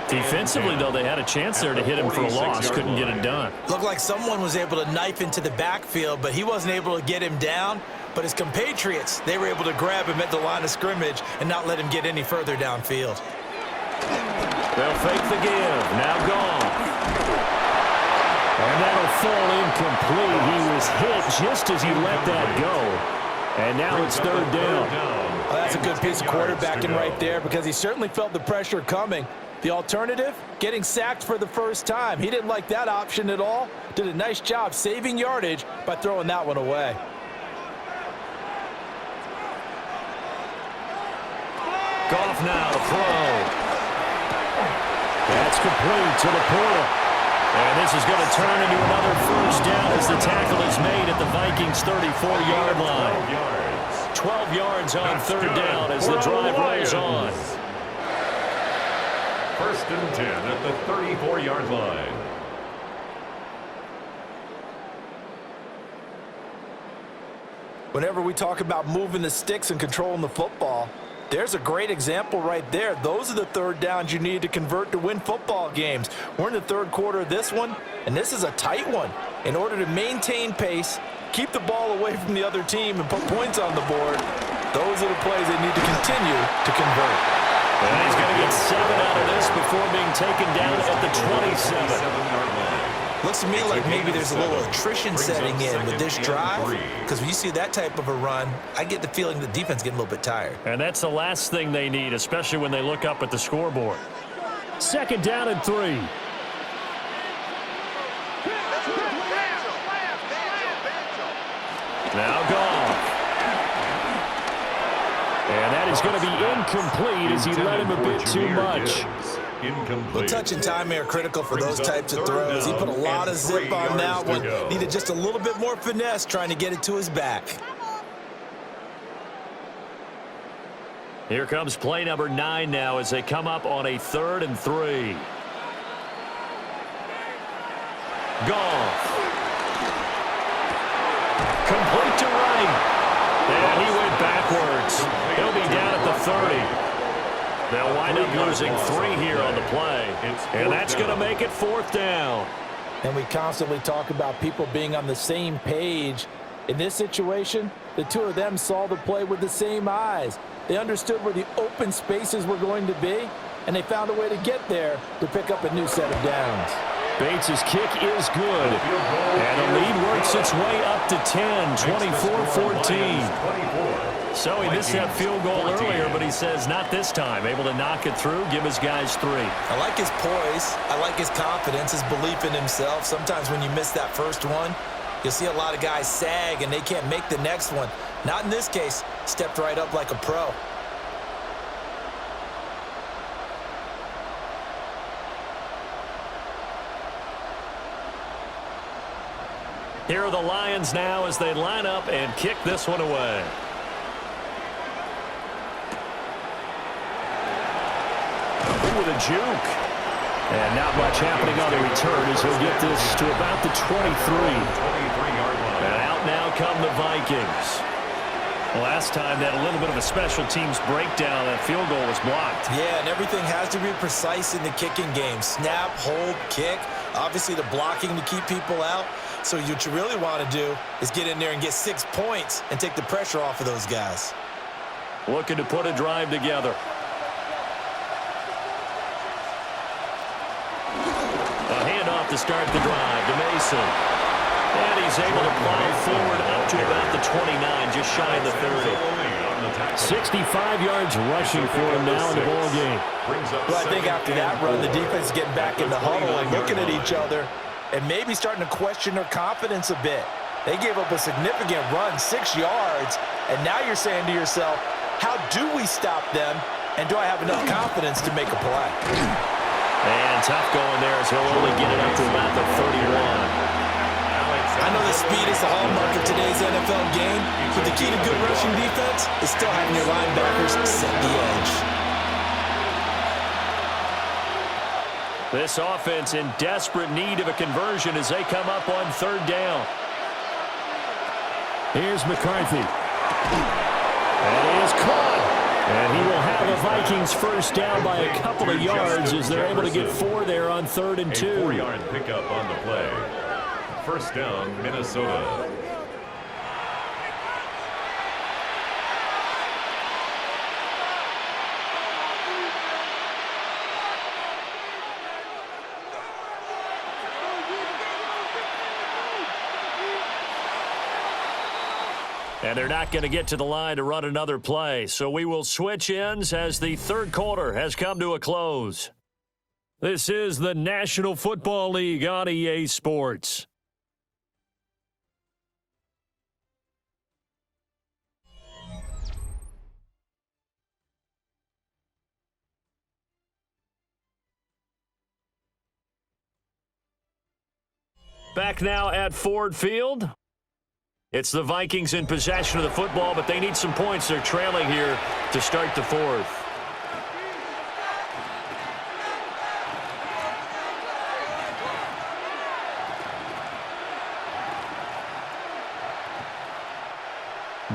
A: Defensively, though, they had a chance there to hit him for a loss. Couldn't get it done.
B: Looked like someone was able to knife into the backfield, but he wasn't able to get him down. But his compatriots, they were able to grab him at the line of scrimmage and not let him get any further downfield.
A: They'll fake the give. Now gone. And that'll fall incomplete. He was hit just as he let that go. And now it's 3rd down.
B: Well, that's a good piece of quarterbacking right there because he certainly felt the pressure coming. The alternative, getting sacked for the first time. He didn't like that option at all. Did a nice job saving yardage by throwing that one away.
A: Goff now to throw. That's complete to the portal. And this is going to turn into another first down as the tackle is made at the Vikings' 34-yard line. 12 yards on third down as the drive rolls on.
C: First and 10 at the 34-yard line.
B: Whenever we talk about moving the sticks and controlling the football, there's a great example right there. Those are the third downs you need to convert to win football games. We're in the third quarter of this one, and this is a tight one. In order to maintain pace, keep the ball away from the other team, and put points on the board, those are the plays they need to continue to convert.
A: And he's going to get 7 out of this before being taken down at the 27-yard line.
B: Looks to me like maybe there's a little attrition setting in with this drive, because when you see that type of a run, I get the feeling the defense is getting a little bit tired.
A: And that's the last thing they need, especially when they look up at the scoreboard. Second down and 3. Now Goff. And that is going to be incomplete as he led him a bit too much.
B: Well, touch and timing are critical for those types of throws. He put a lot of zip on that one. Needed just a little bit more finesse trying to get it to his back.
A: Here comes play number 9 now as they come up on a 3rd and 3. Goff. Complete to right. And he went backwards. He'll be down at the 30. They'll wind up losing 3 here on the play. And that's going to make it 4th down.
B: And we constantly talk about people being on the same page. In this situation, the two of them saw the play with the same eyes. They understood where the open spaces were going to be, and they found a way to get there to pick up a new set of downs.
A: Bates' kick is good. And the lead works its way up to 10, 24-14. So he missed that field goal earlier, but he says not this time. Able to knock it through, give his guys 3.
B: I like his poise. I like his confidence, his belief in himself. Sometimes when you miss that first one, you'll see a lot of guys sag and they can't make the next one. Not in this case. Stepped right up like a pro.
A: Here are the Lions now as they line up and kick this one away. With a juke. And not much happening on the return as he'll get this to about the 23. And out now come the Vikings. Last time they had a little bit of a special teams breakdown. That field goal was blocked.
B: Yeah, and everything has to be precise in the kicking game. Snap, hold, kick. Obviously the blocking to keep people out. So what you really want to do is get in there and get 6 points and take the pressure off of those guys.
A: Looking to put a drive together. To start the drive to Mason. And he's able to plow forward up to about the 29, just shy of the 30. 65 yards rushing for him now in the ball game.
B: Well, I think after that run, the defense is getting back in the huddle and looking at each other and maybe starting to question their confidence a bit. They gave up a significant run, 6 yards, and now you're saying to yourself, how do we stop them, and do I have enough confidence to make a play?
A: And tough going there as he'll only get it up to about the 31.
B: I know the speed is the hallmark of today's NFL game, but the key to good rushing defense is still having your linebackers set the edge.
A: This offense in desperate need of a conversion as they come up on 3rd down. Here's McCarthy. And he is caught. And he will have the Vikings first down by a couple of yards as they're able to get 4 there on 3rd and 2.
C: A 4-yard pickup on the play. First down, Minnesota.
A: And they're not going to get to the line to run another play. So we will switch ends as the third quarter has come to a close. This is the National Football League on EA Sports. Back now at Ford Field. It's the Vikings in possession of the football, but they need some points. They're trailing here to start the fourth.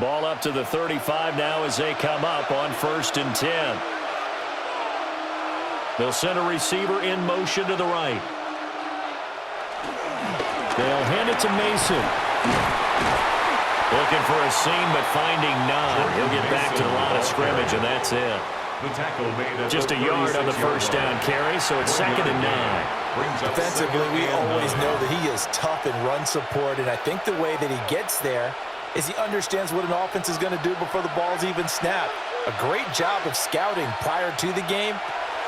A: Ball up to the 35 now as they come up on 1st and 10. They'll send a receiver in motion to the right. They'll hand it to Mason. Looking for a seam, but finding none. He'll get back to the line of scrimmage, and that's it. Just a yard on the first down carry, so it's 2nd and 9.
B: Defensively, we always know that he is tough in run support, and I think the way that he gets there is he understands what an offense is going to do before the ball's even snapped. A great job of scouting prior to the game,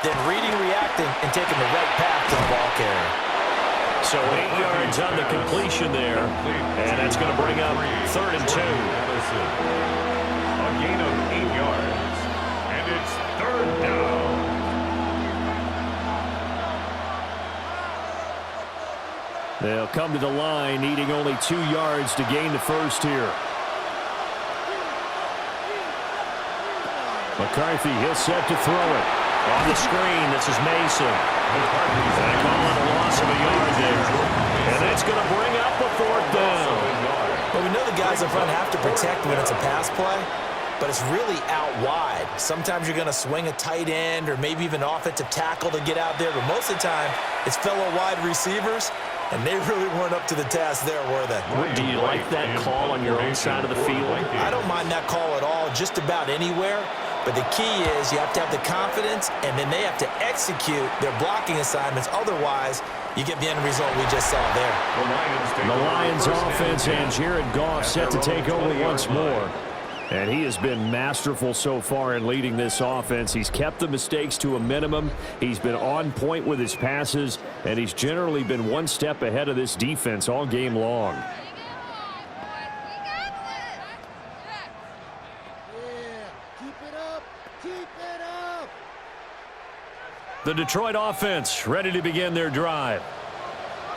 B: then reading, reacting, and taking the right path to the ball carrier.
A: So 8 yards on the completion there, and that's going to bring up 3rd and 2.
C: A gain of 8 yards, and it's 3rd down.
A: They'll come to the line, needing only 2 yards to gain the first here. McCarthy, he'll set to throw it. On the screen, this is Mason. They call it a loss of a yard there. And that's going to bring up a 4th down.
B: Well, we know the guys up front have to protect when it's a pass play, but it's really out wide. Sometimes you're going to swing a tight end or maybe even offensive tackle to get out there, but most of the time it's fellow wide receivers, and they really weren't up to the task there, were they?
A: Do you like that call on your own side of the field?
B: I don't mind that call at all, just about anywhere. But the key is you have to have the confidence, and then they have to execute their blocking assignments. Otherwise, you get the end result we just saw there.
A: The Lions offense and Jared Goff set to take over once more. And he has been masterful so far in leading this offense. He's kept the mistakes to a minimum. He's been on point with his passes, and he's generally been one step ahead of this defense all game long. The Detroit offense ready to begin their drive.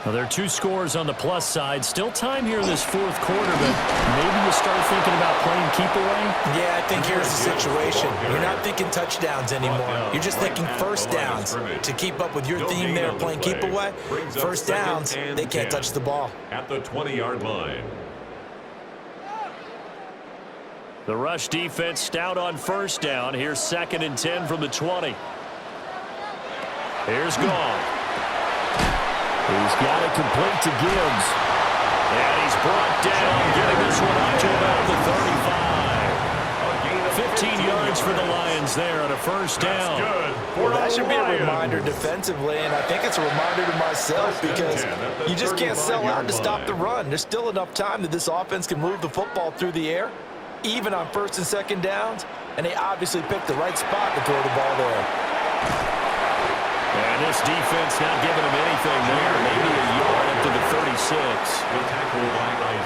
A: Well, there are 2 scores on the plus side. Still time here in this 4th quarter, but maybe you start thinking about playing keep away?
B: Yeah, I think here's the situation. You're not thinking touchdowns anymore. You're just thinking first downs. To keep up with your theme there, playing keep away, first downs, they can't touch the ball.
C: At the 20-yard line.
A: The rush defense stout on first down. Here's 2nd and 10 from the 20. Here's Goff. He's got it complete to Gibbs. And he's brought down, getting this one up to about the 35. 15 yards for the Lions there on a first down.
B: Well, that should be a reminder defensively, and I think it's a reminder to myself because you just can't sell out to stop the run. There's still enough time that this offense can move the football through the air, even on 1st and 2nd downs, and they obviously picked the right spot to throw the ball there.
A: And this defense not giving him anything there. Maybe a yard up to the 36.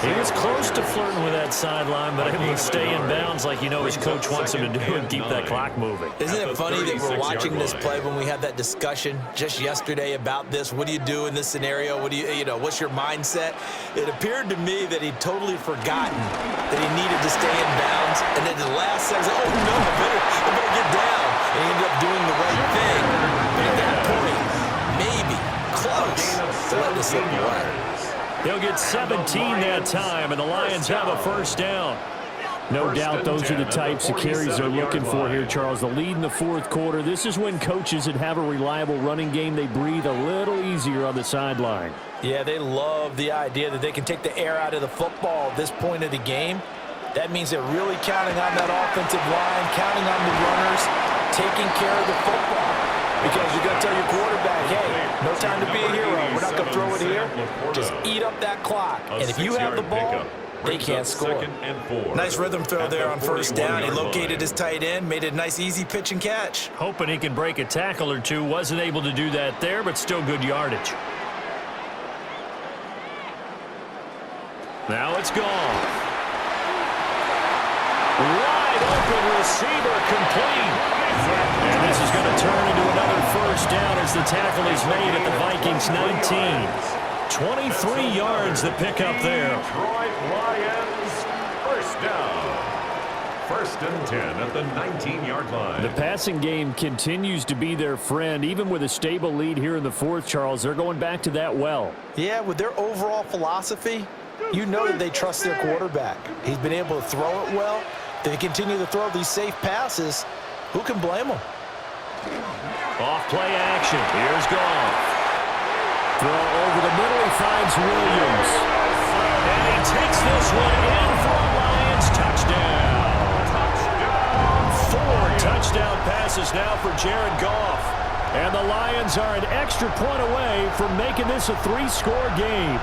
A: He was close to flirting with that sideline, but able to stay in bounds like you know his coach wants him to do and keep that clock moving.
B: Isn't it funny that we're watching this play when we had that discussion just yesterday about this? What do you do in this scenario? What do you know, what's your mindset? It appeared to me that he'd totally forgotten that he needed to stay in bounds, and then the last second, oh no, I better get down. And he ended up doing the right thing. But at that point, maybe close to let this slip away.
A: He'll get 17 that time, and the Lions have a first down. No doubt those are the types of carries they're looking for here, Charles. The lead in the 4th quarter. This is when coaches that have a reliable running game, they breathe a little easier on the sideline.
B: Yeah, they love the idea that they can take the air out of the football at this point of the game. That means they're really counting on that offensive line, counting on the runners, taking care of the football. Because you're going to tell your quarterback, hey, no time to be a hero. We're not going to throw it here. Just eat up that clock. And if you have the ball, they can't score. Nice rhythm throw there on first down. He located his tight end, made it a nice, easy pitch and catch.
A: Hoping he can break a tackle or two. Wasn't able to do that there, but still good yardage. Now it's gone. Wide open receiver complete. And this is going to turn into another first down as the tackle is made at the Vikings 19. 23 yards the pickup there.
C: Detroit Lions, first down. First and 10 at the 19-yard line.
A: The passing game continues to be their friend. Even with a stable lead here in the fourth, Charles, they're going back to that well.
B: Yeah, with their overall philosophy, you know that they trust their quarterback. He's been able to throw it well. They continue to throw these safe passes. Who can blame them?
A: Off play action. Here's Goff. Throw over the middle. He finds Williams. And he takes this one in for a Lions touchdown. Four touchdown passes now for Jared Goff. And the Lions are an extra point away from making this a 3-score game.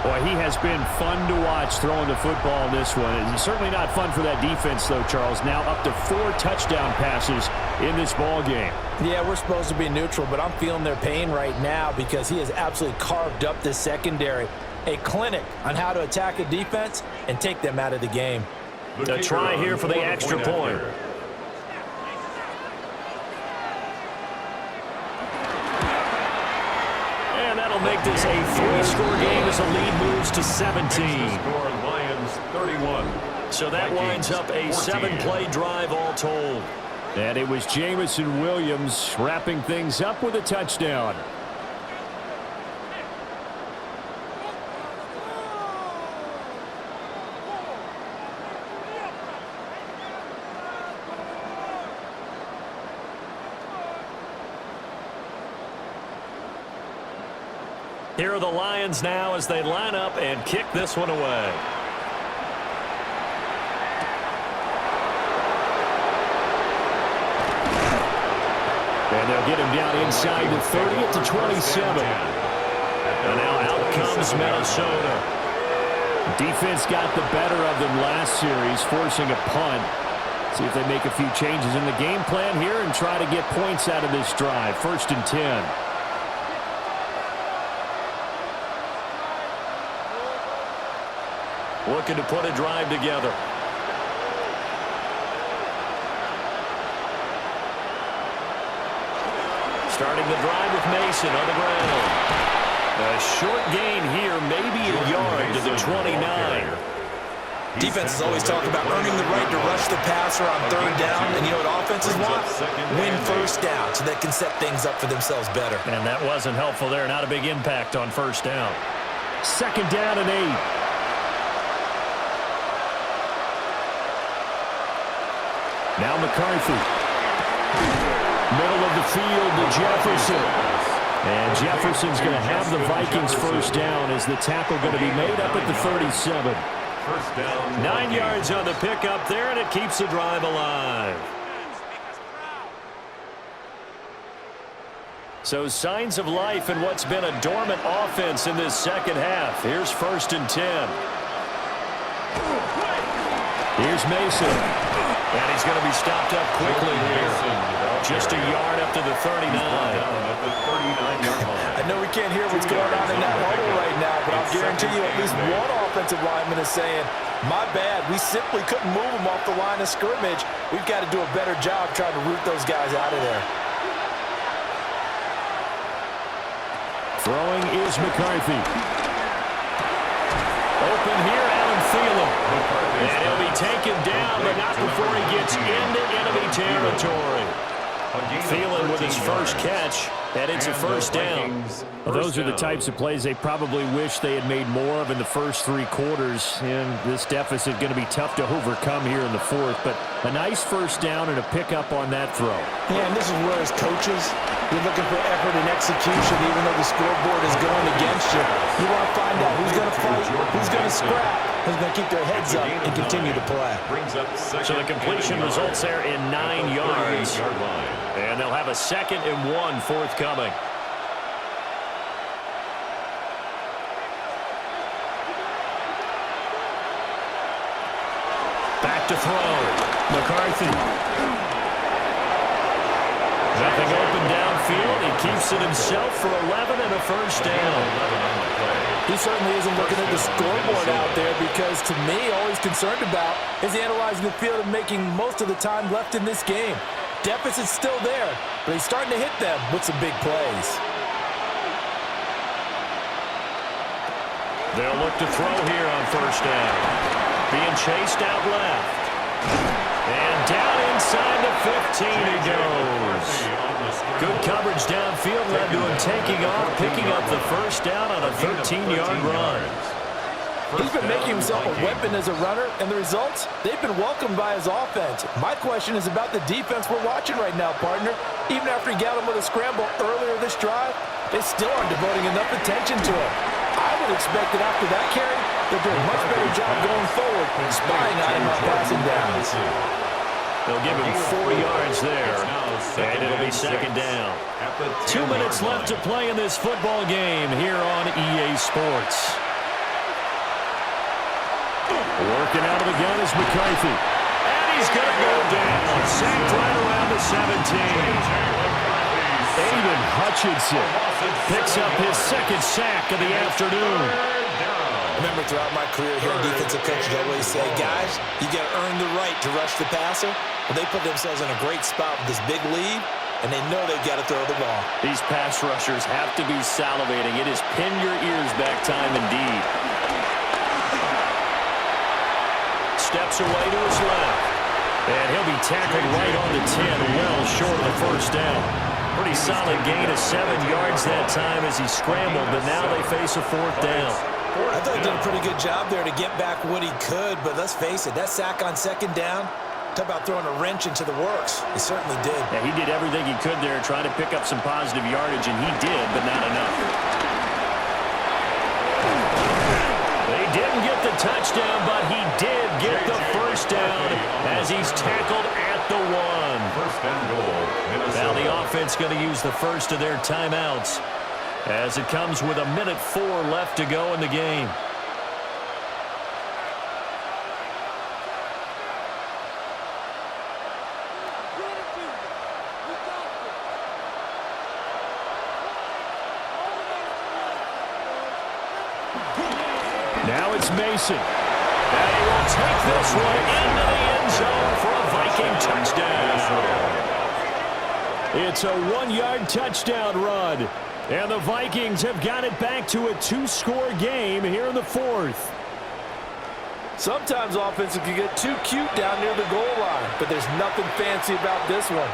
A: Boy, he has been fun to watch throwing the football in this one. It's certainly not fun for that defense, though, Charles. Now up to 4 touchdown passes in this ball game.
B: Yeah, we're supposed to be neutral, but I'm feeling their pain right now because he has absolutely carved up this secondary. A clinic on how to attack a defense and take them out of the game.
A: A try here for the extra point. And that'll make this a 3-score game as the lead moves to 17.
C: Lions 31.
A: So that winds up a 7-play drive all told. And it was Jamison Williams wrapping things up with a touchdown. Here are the Lions now as they line up and kick this one away. And they'll get him down inside the 30 at the 27. And now out comes Minnesota. Defense got the better of them last series, forcing a punt. See if they make a few changes in the game plan here and try to get points out of this drive. First and 10. Looking to put a drive together. Starting the drive with Mason on the ground. A short gain here, maybe a yard to the 29.
B: Defense is always talking about earning the right to rush the passer on third down. And you know what offenses want? Win first down so they can set things up for themselves better.
A: And that wasn't helpful there. Not a big impact on first down. Second down and 8. Now McCarthy. Middle of the field to Jefferson. And Jefferson's going to have the Vikings first down as the tackle going to be made up at the 37.
C: First down.
A: 9 yards on the pickup there, and it keeps the drive alive. So signs of life in what's been a dormant offense in this second half. Here's first and 10. Here's Mason. And he's going to be stopped up quickly here. Just a yard up to the 39.
B: I know we can't hear what's going on in that huddle right now, but I'll guarantee you at least one offensive lineman is saying, my bad, we simply couldn't move them off the line of scrimmage. We've got to do a better job trying to root those guys out of there.
A: Throwing is McCarthy. Open here, Allen Thielen. And he'll be taken down, but not before he gets into enemy territory. Thielen with his first catch, and it's a first down. Well, those are the types of plays they probably wish they had made more of in the first 3 quarters. And this deficit going to be tough to overcome here in the fourth. But a nice first down and a pickup on that throw.
B: Yeah, and this is where as coaches, you're looking for effort and execution, even though the scoreboard is going against you. You want to find out who's going to fight, who's going to scrap, who's going to keep their heads up and continue to play.
A: So the completion results there in 9 yards. And they'll have a 2nd and 1 forthcoming. Back to throw. McCarthy. Nothing open downfield. He keeps it himself for 11 and a first down.
B: He certainly isn't looking at the scoreboard out there because, to me, all he's concerned about is analyzing the field and making most of the time left in this game. Deficit's still there, but he's starting to hit them with some big plays.
A: They'll look to throw here on first down. Being chased out left. And down inside the 15 he goes. Good coverage downfield led to him taking off, picking up the first down on a 13-yard run.
B: He's been making himself a weapon as a runner, and the results, they've been welcomed by his offense. My question is about the defense we're watching right now, partner. Even after he got him with a scramble earlier this drive, they still aren't devoting enough attention to him. I would expect that after that carry, they'll do a much better job going forward, spying on him on passing downs.
A: They'll give him 4 yards there, and it'll be second down. 2 minutes left to play in this football game here on EA Sports. Working out of the gun is McCarthy. And he's going to go down. Sacked right around the 17. Aiden Hutchinson picks up his second sack of the afternoon.
B: I remember throughout my career here, defensive coaches always say, guys, you got to earn the right to rush the passer. Well, they put themselves in a great spot with this big lead, and they know they've got to throw the ball.
A: These pass rushers have to be salivating. It is pin your ears back time indeed. Steps away to his left. And he'll be tackled right on the 10, well short of the first down. Pretty solid gain of 7 yards that time as he scrambled, but now they face a fourth down.
B: I thought he did a pretty good job there to get back what he could, but let's face it, that sack on second down, talk about throwing a wrench into the works. He certainly did.
A: Yeah, he did everything he could there, trying to pick up some positive yardage, and he did, but not enough. They didn't get the touchdown, but he did get the first down as he's tackled at the 1.
C: First and goal, Minnesota.
A: Now the offense going to use the first of their timeouts as it comes with 1:04 left to go in the game. Now it's Mason. And he will take this one into the end zone for a Viking touchdown. It's a 1-yard touchdown run. And the Vikings have got it back to a 2-score game here in the fourth.
B: Sometimes offenses can get too cute down near the goal line, but there's nothing fancy about this one.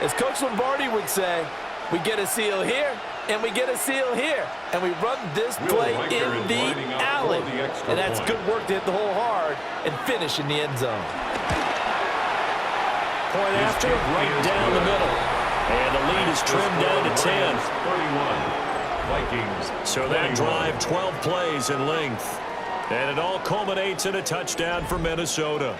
B: As Coach Lombardi would say, we get a seal here, and we get a seal here, and we run this play in the alley. And that's good work to hit the hole hard and finish in the end zone.
A: Point after, right down the middle. And the lead is trimmed down to 10.
C: 31. Vikings.
A: So that drive, 12 plays in length. And it all culminates in a touchdown for Minnesota.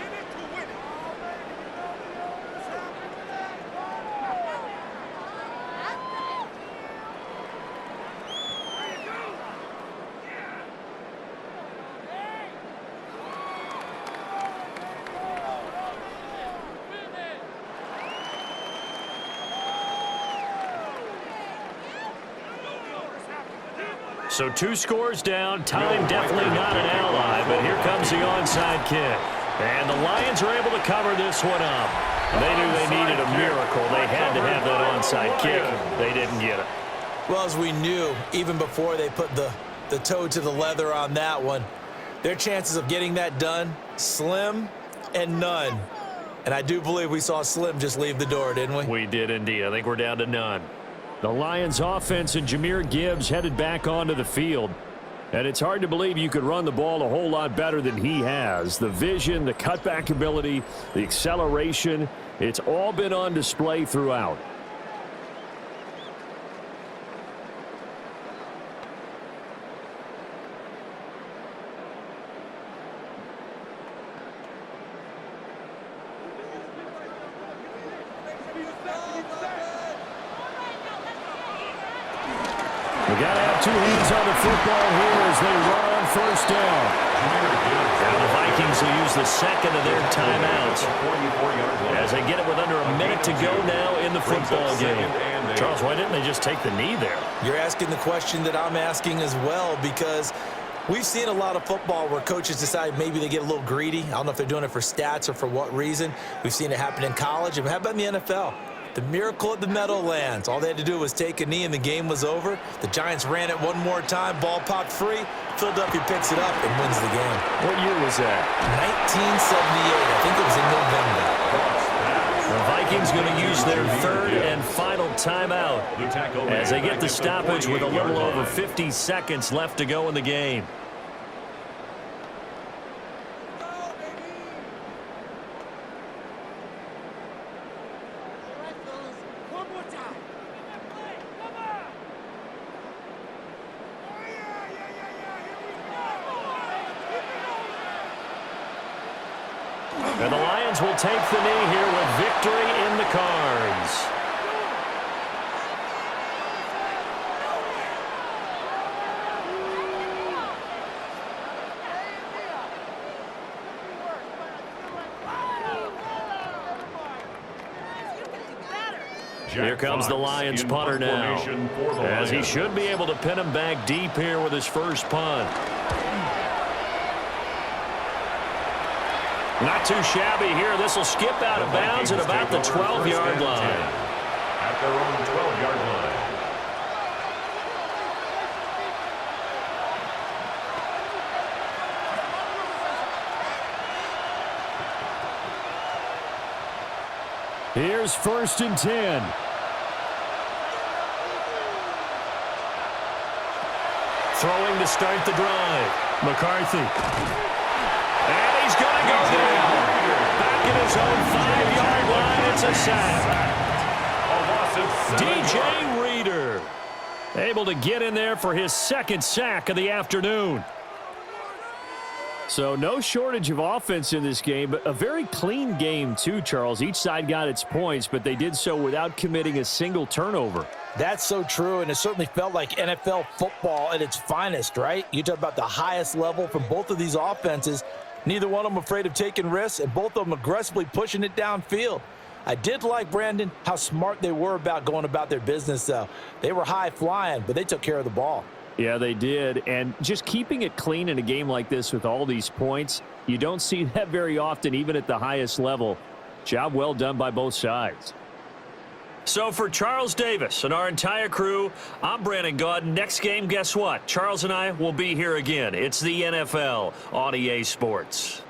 A: So 2 scores down, time definitely not an ally, but here comes the onside kick. And the Lions are able to cover this one up. They knew they needed a miracle. They had to have that onside kick. They didn't get it.
B: Well, as we knew, even before they put the toe to the leather on that one, their chances of getting that done, slim and none. And I do believe we saw Slim just leave the door, didn't we?
A: We did indeed. I think we're down to none. The Lions offense and Jahmyr Gibbs headed back onto the field. And it's hard to believe you could run the ball a whole lot better than he has. The vision, the cutback ability, the acceleration, it's all been on display throughout. We got to have 2 hands on the football here as they run on first down. Now the Vikings will use the second of their timeouts as they get it with under a minute to go now in the football game. Charles, why didn't they just take the knee there?
B: You're asking the question that I'm asking as well, because we've seen a lot of football where coaches decide maybe they get a little greedy. I don't know if they're doing it for stats or for what reason. We've seen it happen in college. And how about in the NFL? The miracle at the Meadowlands. All they had to do was take a knee and the game was over. The Giants ran it one more time. Ball popped free. Philadelphia picks it up and wins the game.
A: What year was that?
B: 1978. I think it was in November.
A: The Vikings going to use their third and final timeout as they get the stoppage with a little over 50 seconds left to go in the game. And the Lions will take the knee here with victory in the cards. Here comes the Lions punter now, as he should be able to pin him back deep here with his first punt. Not too shabby here. This will skip out of bounds at about the 12-yard line.
C: At their own 12-yard line.
A: Here's 1st and 10. Throwing to start the drive. McCarthy. And he's going to go down. Back at his own 5-yard line. It's a sack. DJ Reader able to get in there for his second sack of the afternoon. So no shortage of offense in this game, but a very clean game too, Charles. Each side got its points, but they did so without committing a single turnover.
B: That's so true, and it certainly felt like NFL football at its finest, right? You talk about the highest level from both of these offenses. Neither one of them afraid of taking risks, and both of them aggressively pushing it downfield. I did like, Brandon, how smart they were about going about their business, though. They were high-flying, but they took care of the ball.
A: Yeah, they did, and just keeping it clean in a game like this with all these points, you don't see that very often, even at the highest level. Job well done by both sides. So for Charles Davis and our entire crew, I'm Brandon Gaudin. Next game, guess what? Charles and I will be here again. It's the NFL on EA Sports.